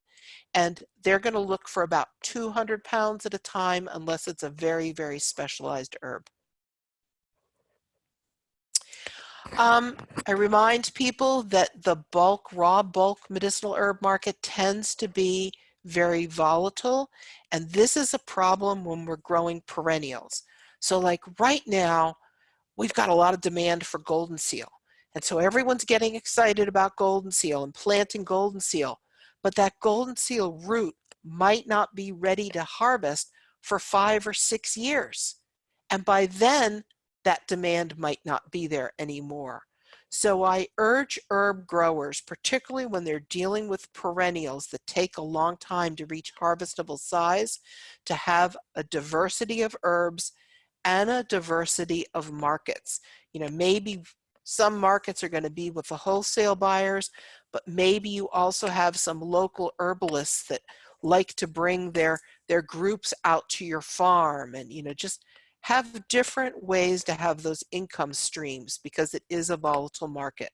and they're going to look for about 200 pounds at a time unless it's a very, very specialized herb. I remind people that the raw bulk medicinal herb market tends to be very volatile, and this is a problem when we're growing perennials. So like right now, we've got a lot of demand for golden seal. And so everyone's getting excited about golden seal and planting golden seal, but that golden seal root might not be ready to harvest for 5 or 6 years. And by then, that demand might not be there anymore. So I urge herb growers, particularly when they're dealing with perennials that take a long time to reach harvestable size, to have a diversity of herbs and a diversity of markets. Maybe some markets are going to be with the wholesale buyers, but maybe you also have some local herbalists that like to bring their groups out to your farm, and just have different ways to have those income streams because it is a volatile market.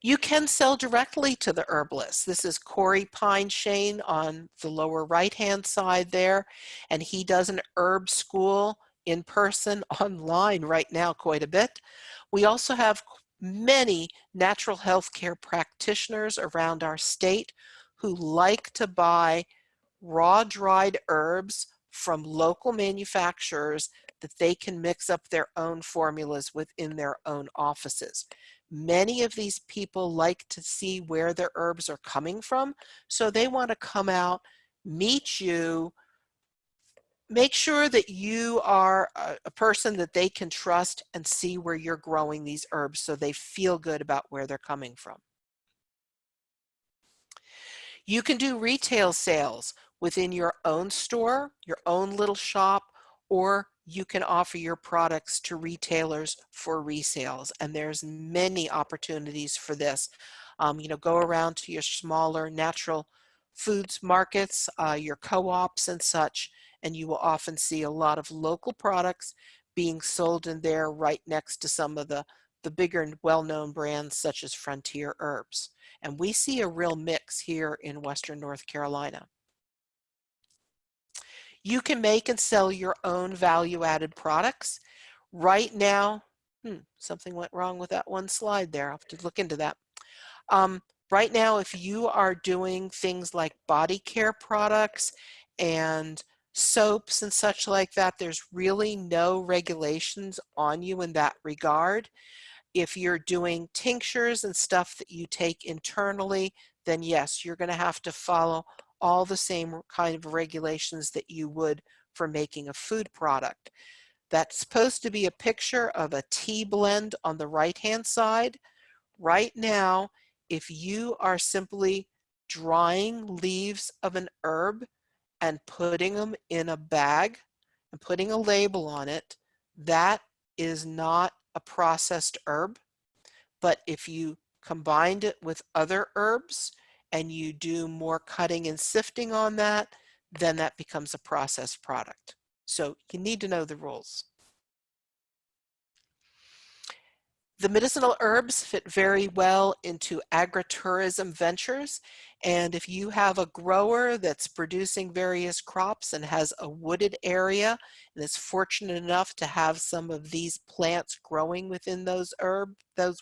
You can sell directly to the herbalist. This is Corey Pine Shane on the lower right-hand side there, and he does an herb school in person, online right now quite a bit. We also have many natural health care practitioners around our state who like to buy raw dried herbs from local manufacturers that they can mix up their own formulas within their own offices. Many of these people like to see where their herbs are coming from, so they want to come out, meet you, make sure that you are a person that they can trust, and see where you're growing these herbs so they feel good about where they're coming from. You can do retail sales within your own store, your own little shop, or you can offer your products to retailers for resales. And there's many opportunities for this. Go around to your smaller natural foods markets, your co-ops and such, and you will often see a lot of local products being sold in there right next to some of the bigger and well-known brands such as Frontier Herbs. And we see a real mix here in Western North Carolina. You can make and sell your own value-added products. Right now, something went wrong with that one slide there. I'll have to look into that. Right now, if you are doing things like body care products and soaps and such like that, there's really no regulations on you in that regard. If you're doing tinctures and stuff that you take internally, then yes, you're going to have to follow all the same kind of regulations that you would for making a food product. That's supposed to be a picture of a tea blend on the right-hand side. Right now, if you are simply drying leaves of an herb and putting them in a bag and putting a label on it, that is not a processed herb. But if you combined it with other herbs and you do more cutting and sifting on that, then that becomes a processed product. So you need to know the rules. The medicinal herbs fit very well into agritourism ventures, and if you have a grower that's producing various crops and has a wooded area and is fortunate enough to have some of these plants growing within those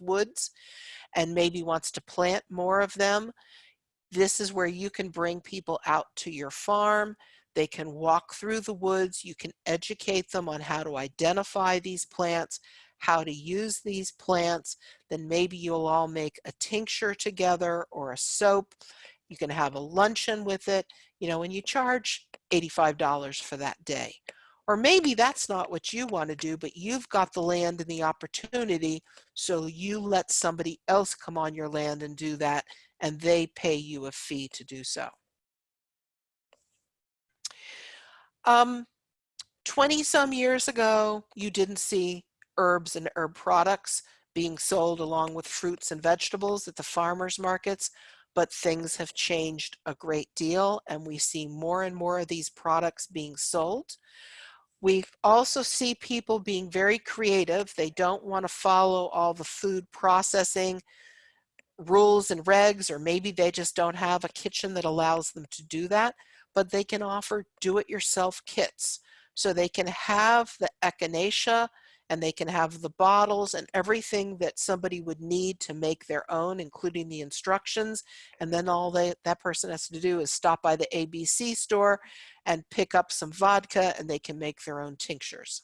woods, and maybe wants to plant more of them, this is where you can bring people out to your farm. They can walk through the woods. You can educate them on how to identify these plants, how to use these plants. Then maybe you'll all make a tincture together or a soap. You can have a luncheon with it, and you charge $85 for that day. Or maybe that's not what you want to do, but you've got the land and the opportunity, so you let somebody else come on your land and do that, and they pay you a fee to do so. 20 some years ago, you didn't see herbs and herb products being sold along with fruits and vegetables at the farmers markets, but things have changed a great deal, and we see more and more of these products being sold. We also see people being very creative. They don't want to follow all the food processing rules and regs, or maybe they just don't have a kitchen that allows them to do that, but they can offer do-it-yourself kits. So they can have the echinacea and they can have the bottles and everything that somebody would need to make their own, including the instructions. And then all that person has to do is stop by the ABC store and pick up some vodka, and they can make their own tinctures.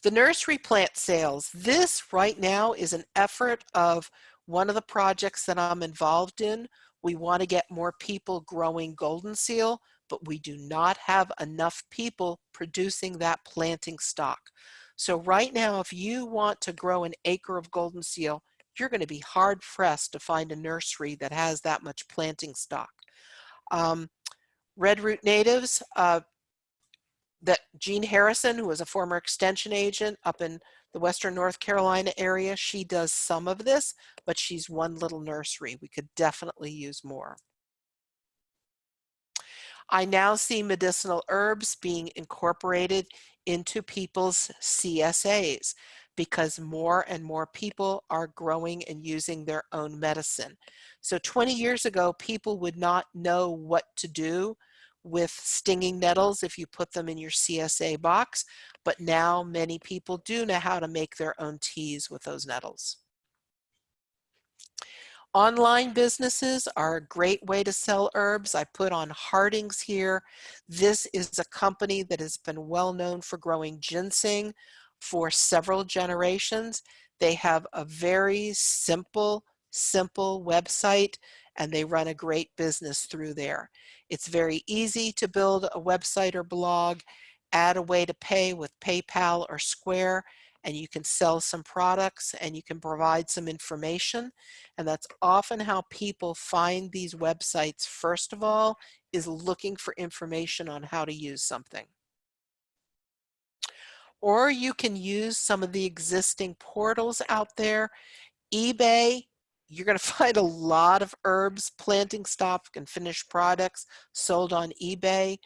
The nursery plant sales, this right now is an effort of one of the projects that I'm involved in. We want to get more people growing golden seal, but we do not have enough people producing that planting stock. So right now, if you want to grow an acre of golden seal, you're going to be hard pressed to find a nursery that has that much planting stock. Red Root Natives, that Jean Harrison, who was a former extension agent up in the Western North Carolina area, she does some of this, but she's one little nursery. We could definitely use more. I now see medicinal herbs being incorporated into people's CSAs because more and more people are growing and using their own medicine. So 20 years ago, people would not know what to do with stinging nettles if you put them in your CSA box, but now many people do know how to make their own teas with those nettles. Online businesses are a great way to sell herbs. I put on Harding's here. This is a company that has been well known for growing ginseng for several generations. They have a very simple website, and they run a great business through there. It's very easy to build a website or blog, add a way to pay with PayPal or Square, and you can sell some products and you can provide some information. And that's often how people find these websites, first of all, is looking for information on how to use something. Or you can use some of the existing portals out there. eBay, you're going to find a lot of herbs, planting stock, and finished products sold on eBay.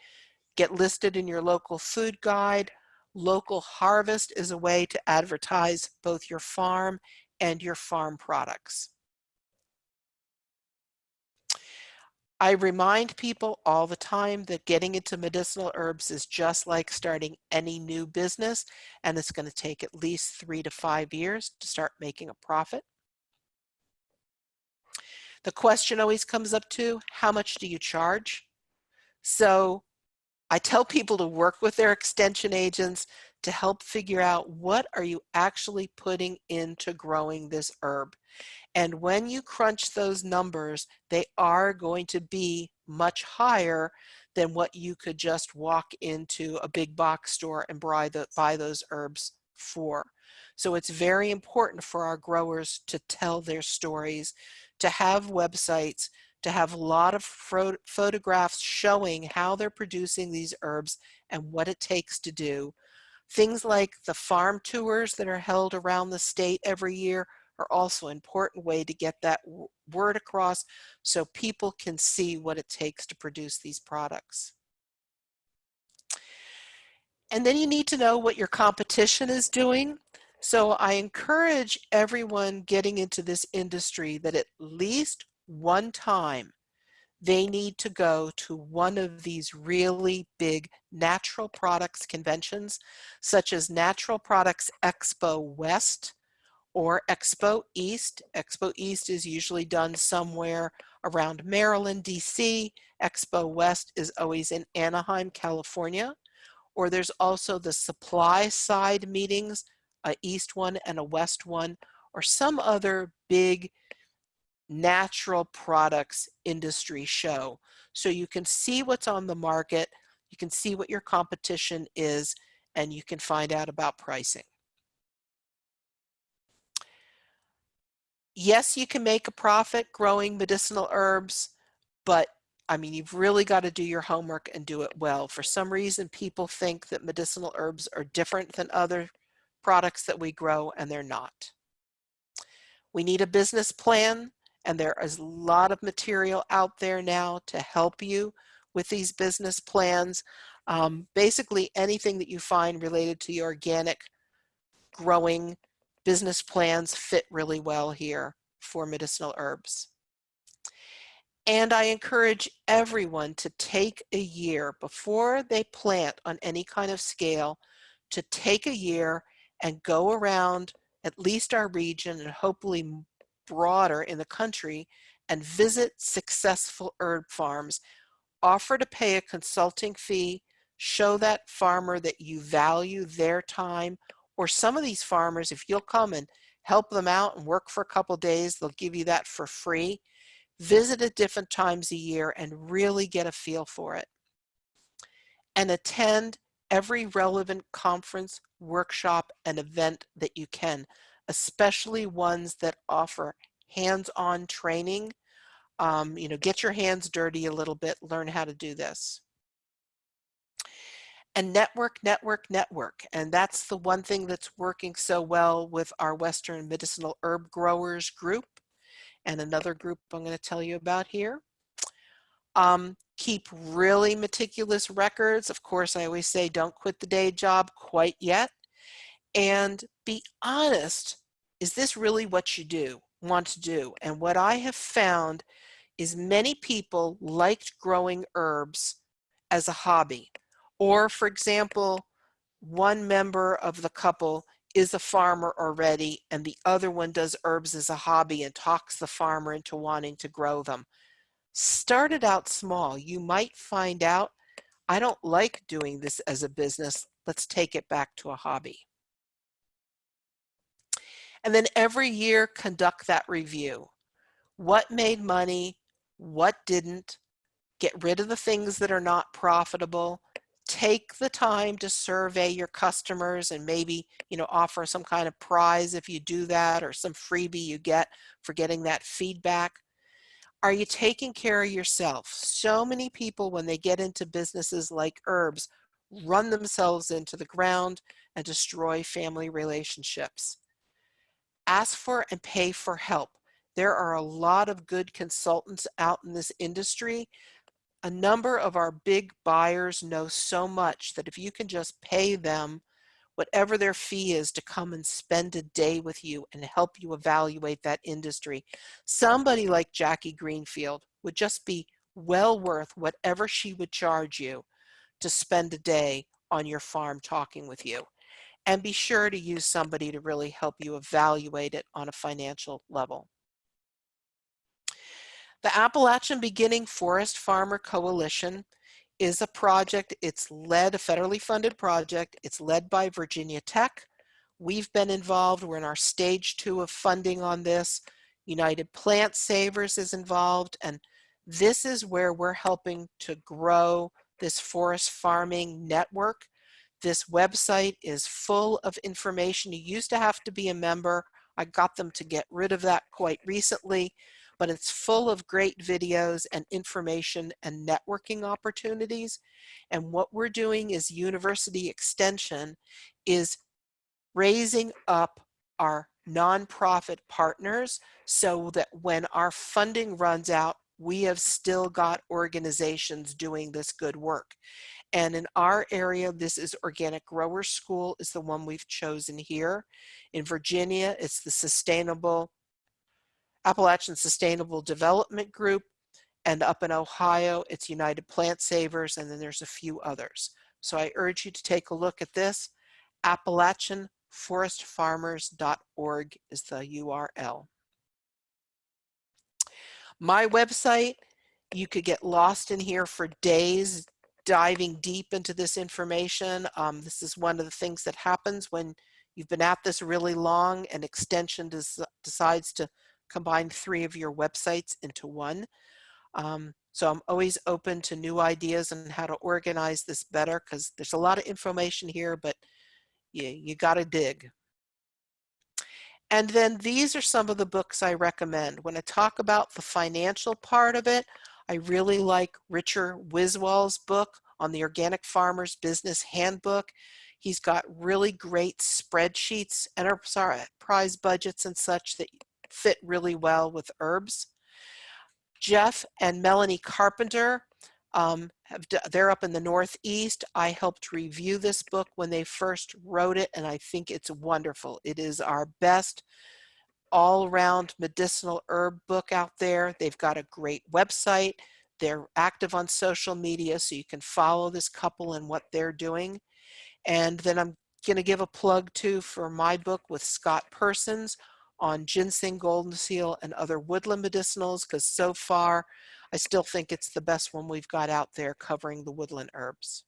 Get listed in your local food guide. Local harvest is a way to advertise both your farm and your farm products. I remind people all the time that getting into medicinal herbs is just like starting any new business, and it's going to take at least 3 to 5 years to start making a profit. The question always comes up to, how much do you charge? So I tell people to work with their extension agents to help figure out what are you actually putting into growing this herb. And when you crunch those numbers, they are going to be much higher than what you could just walk into a big box store and buy those herbs for. So it's very important for our growers to tell their stories, to have websites, to have a lot of photographs showing how they're producing these herbs and what it takes to do. Things like the farm tours that are held around the state every year are also an important way to get that word across so people can see what it takes to produce these products. And then you need to know what your competition is doing. So I encourage everyone getting into this industry that at least one time they need to go to one of these really big natural products conventions, such as Natural Products Expo West or Expo East. Expo East is usually done somewhere around Maryland, DC. Expo West is always in Anaheim, California. Or there's also the supply side meetings, a East one and a West one, or some other big natural products industry show. So you can see what's on the market, you can see what your competition is, and you can find out about pricing. Yes, you can make a profit growing medicinal herbs, but I mean, you've really got to do your homework and do it well. For some reason, people think that medicinal herbs are different than other products that we grow, and they're not. We need a business plan, and there is a lot of material out there now to help you with these business plans. Basically, anything that you find related to the organic growing business plans fit really well here for medicinal herbs. And I encourage everyone to take a year before they plant on any kind of scale, to take a year and go around at least our region and hopefully broader in the country and visit successful herb farms. Offer to pay a consulting fee, show that farmer that you value their time, or some of these farmers, if you'll come and help them out and work for a couple days, they'll give you that for free. Visit at different times a year and really get a feel for it. And attend every relevant conference, workshop, and event that you can, especially ones that offer hands-on training. Get your hands dirty a little bit, learn how to do this. And network, network, network. And that's the one thing that's working so well with our Western Medicinal Herb Growers group, and another group I'm going to tell you about here. Keep really meticulous records. Of course, I always say don't quit the day job quite yet. And be honest, is this really what you want to do? And what I have found is many people liked growing herbs as a hobby. Or, for example, one member of the couple is a farmer already, and the other one does herbs as a hobby and talks the farmer into wanting to grow them. Start it out small. You might find out, I don't like doing this as a business. Let's take it back to a hobby. And then every year, conduct that review. What made money? What didn't? Get rid of the things that are not profitable. Take the time to survey your customers and maybe, offer some kind of prize if you do that, or some freebie you get for getting that feedback. Are you taking care of yourself? So many people, when they get into businesses like herbs, run themselves into the ground and destroy family relationships. Ask for and pay for help. There are a lot of good consultants out in this industry. A number of our big buyers know so much that if you can just pay them whatever their fee is to come and spend a day with you and help you evaluate that industry, somebody like Jackie Greenfield would just be well worth whatever she would charge you to spend a day on your farm talking with you. And be sure to use somebody to really help you evaluate it on a financial level. The Appalachian Beginning Forest Farmer Coalition is a project. It's led, a federally funded project. It's led by Virginia Tech. We've been involved. We're in our stage 2 of funding on this. United Plant Savers is involved, and this is where we're helping to grow this forest farming network. This website is full of information. You used to have to be a member. I got them to get rid of that quite recently, but it's full of great videos and information and networking opportunities. And what we're doing is University Extension is raising up our nonprofit partners so that when our funding runs out, we have still got organizations doing this good work. And in our area, this is Organic Grower School is the one we've chosen here. In Virginia, it's the Appalachian Sustainable Development Group. And up in Ohio, it's United Plant Savers, and then there's a few others. So I urge you to take a look at this. AppalachianForestFarmers.org is the URL. My website, you could get lost in here for days diving deep into this information. This is one of the things that happens when you've been at this really long and Extension decides to combine 3 of your websites into one. So I'm always open to new ideas on how to organize this better because there's a lot of information here, but you got to dig. And then these are some of the books I recommend. When I talk about the financial part of it, I really like Richard Wiswall's book on the Organic Farmer's Business Handbook. He's got really great spreadsheets, enterprise budgets and such that fit really well with herbs. Jeff and Melanie Carpenter, they're up in the Northeast. I helped review this book when they first wrote it, and I think it's wonderful. It is our best all-around medicinal herb book out there. They've got a great website. They're active on social media, so you can follow this couple and what they're doing. And then I'm going to give a plug too for my book with Scott Persons on ginseng, golden seal, and other woodland medicinals, because so far I still think it's the best one we've got out there covering the woodland herbs.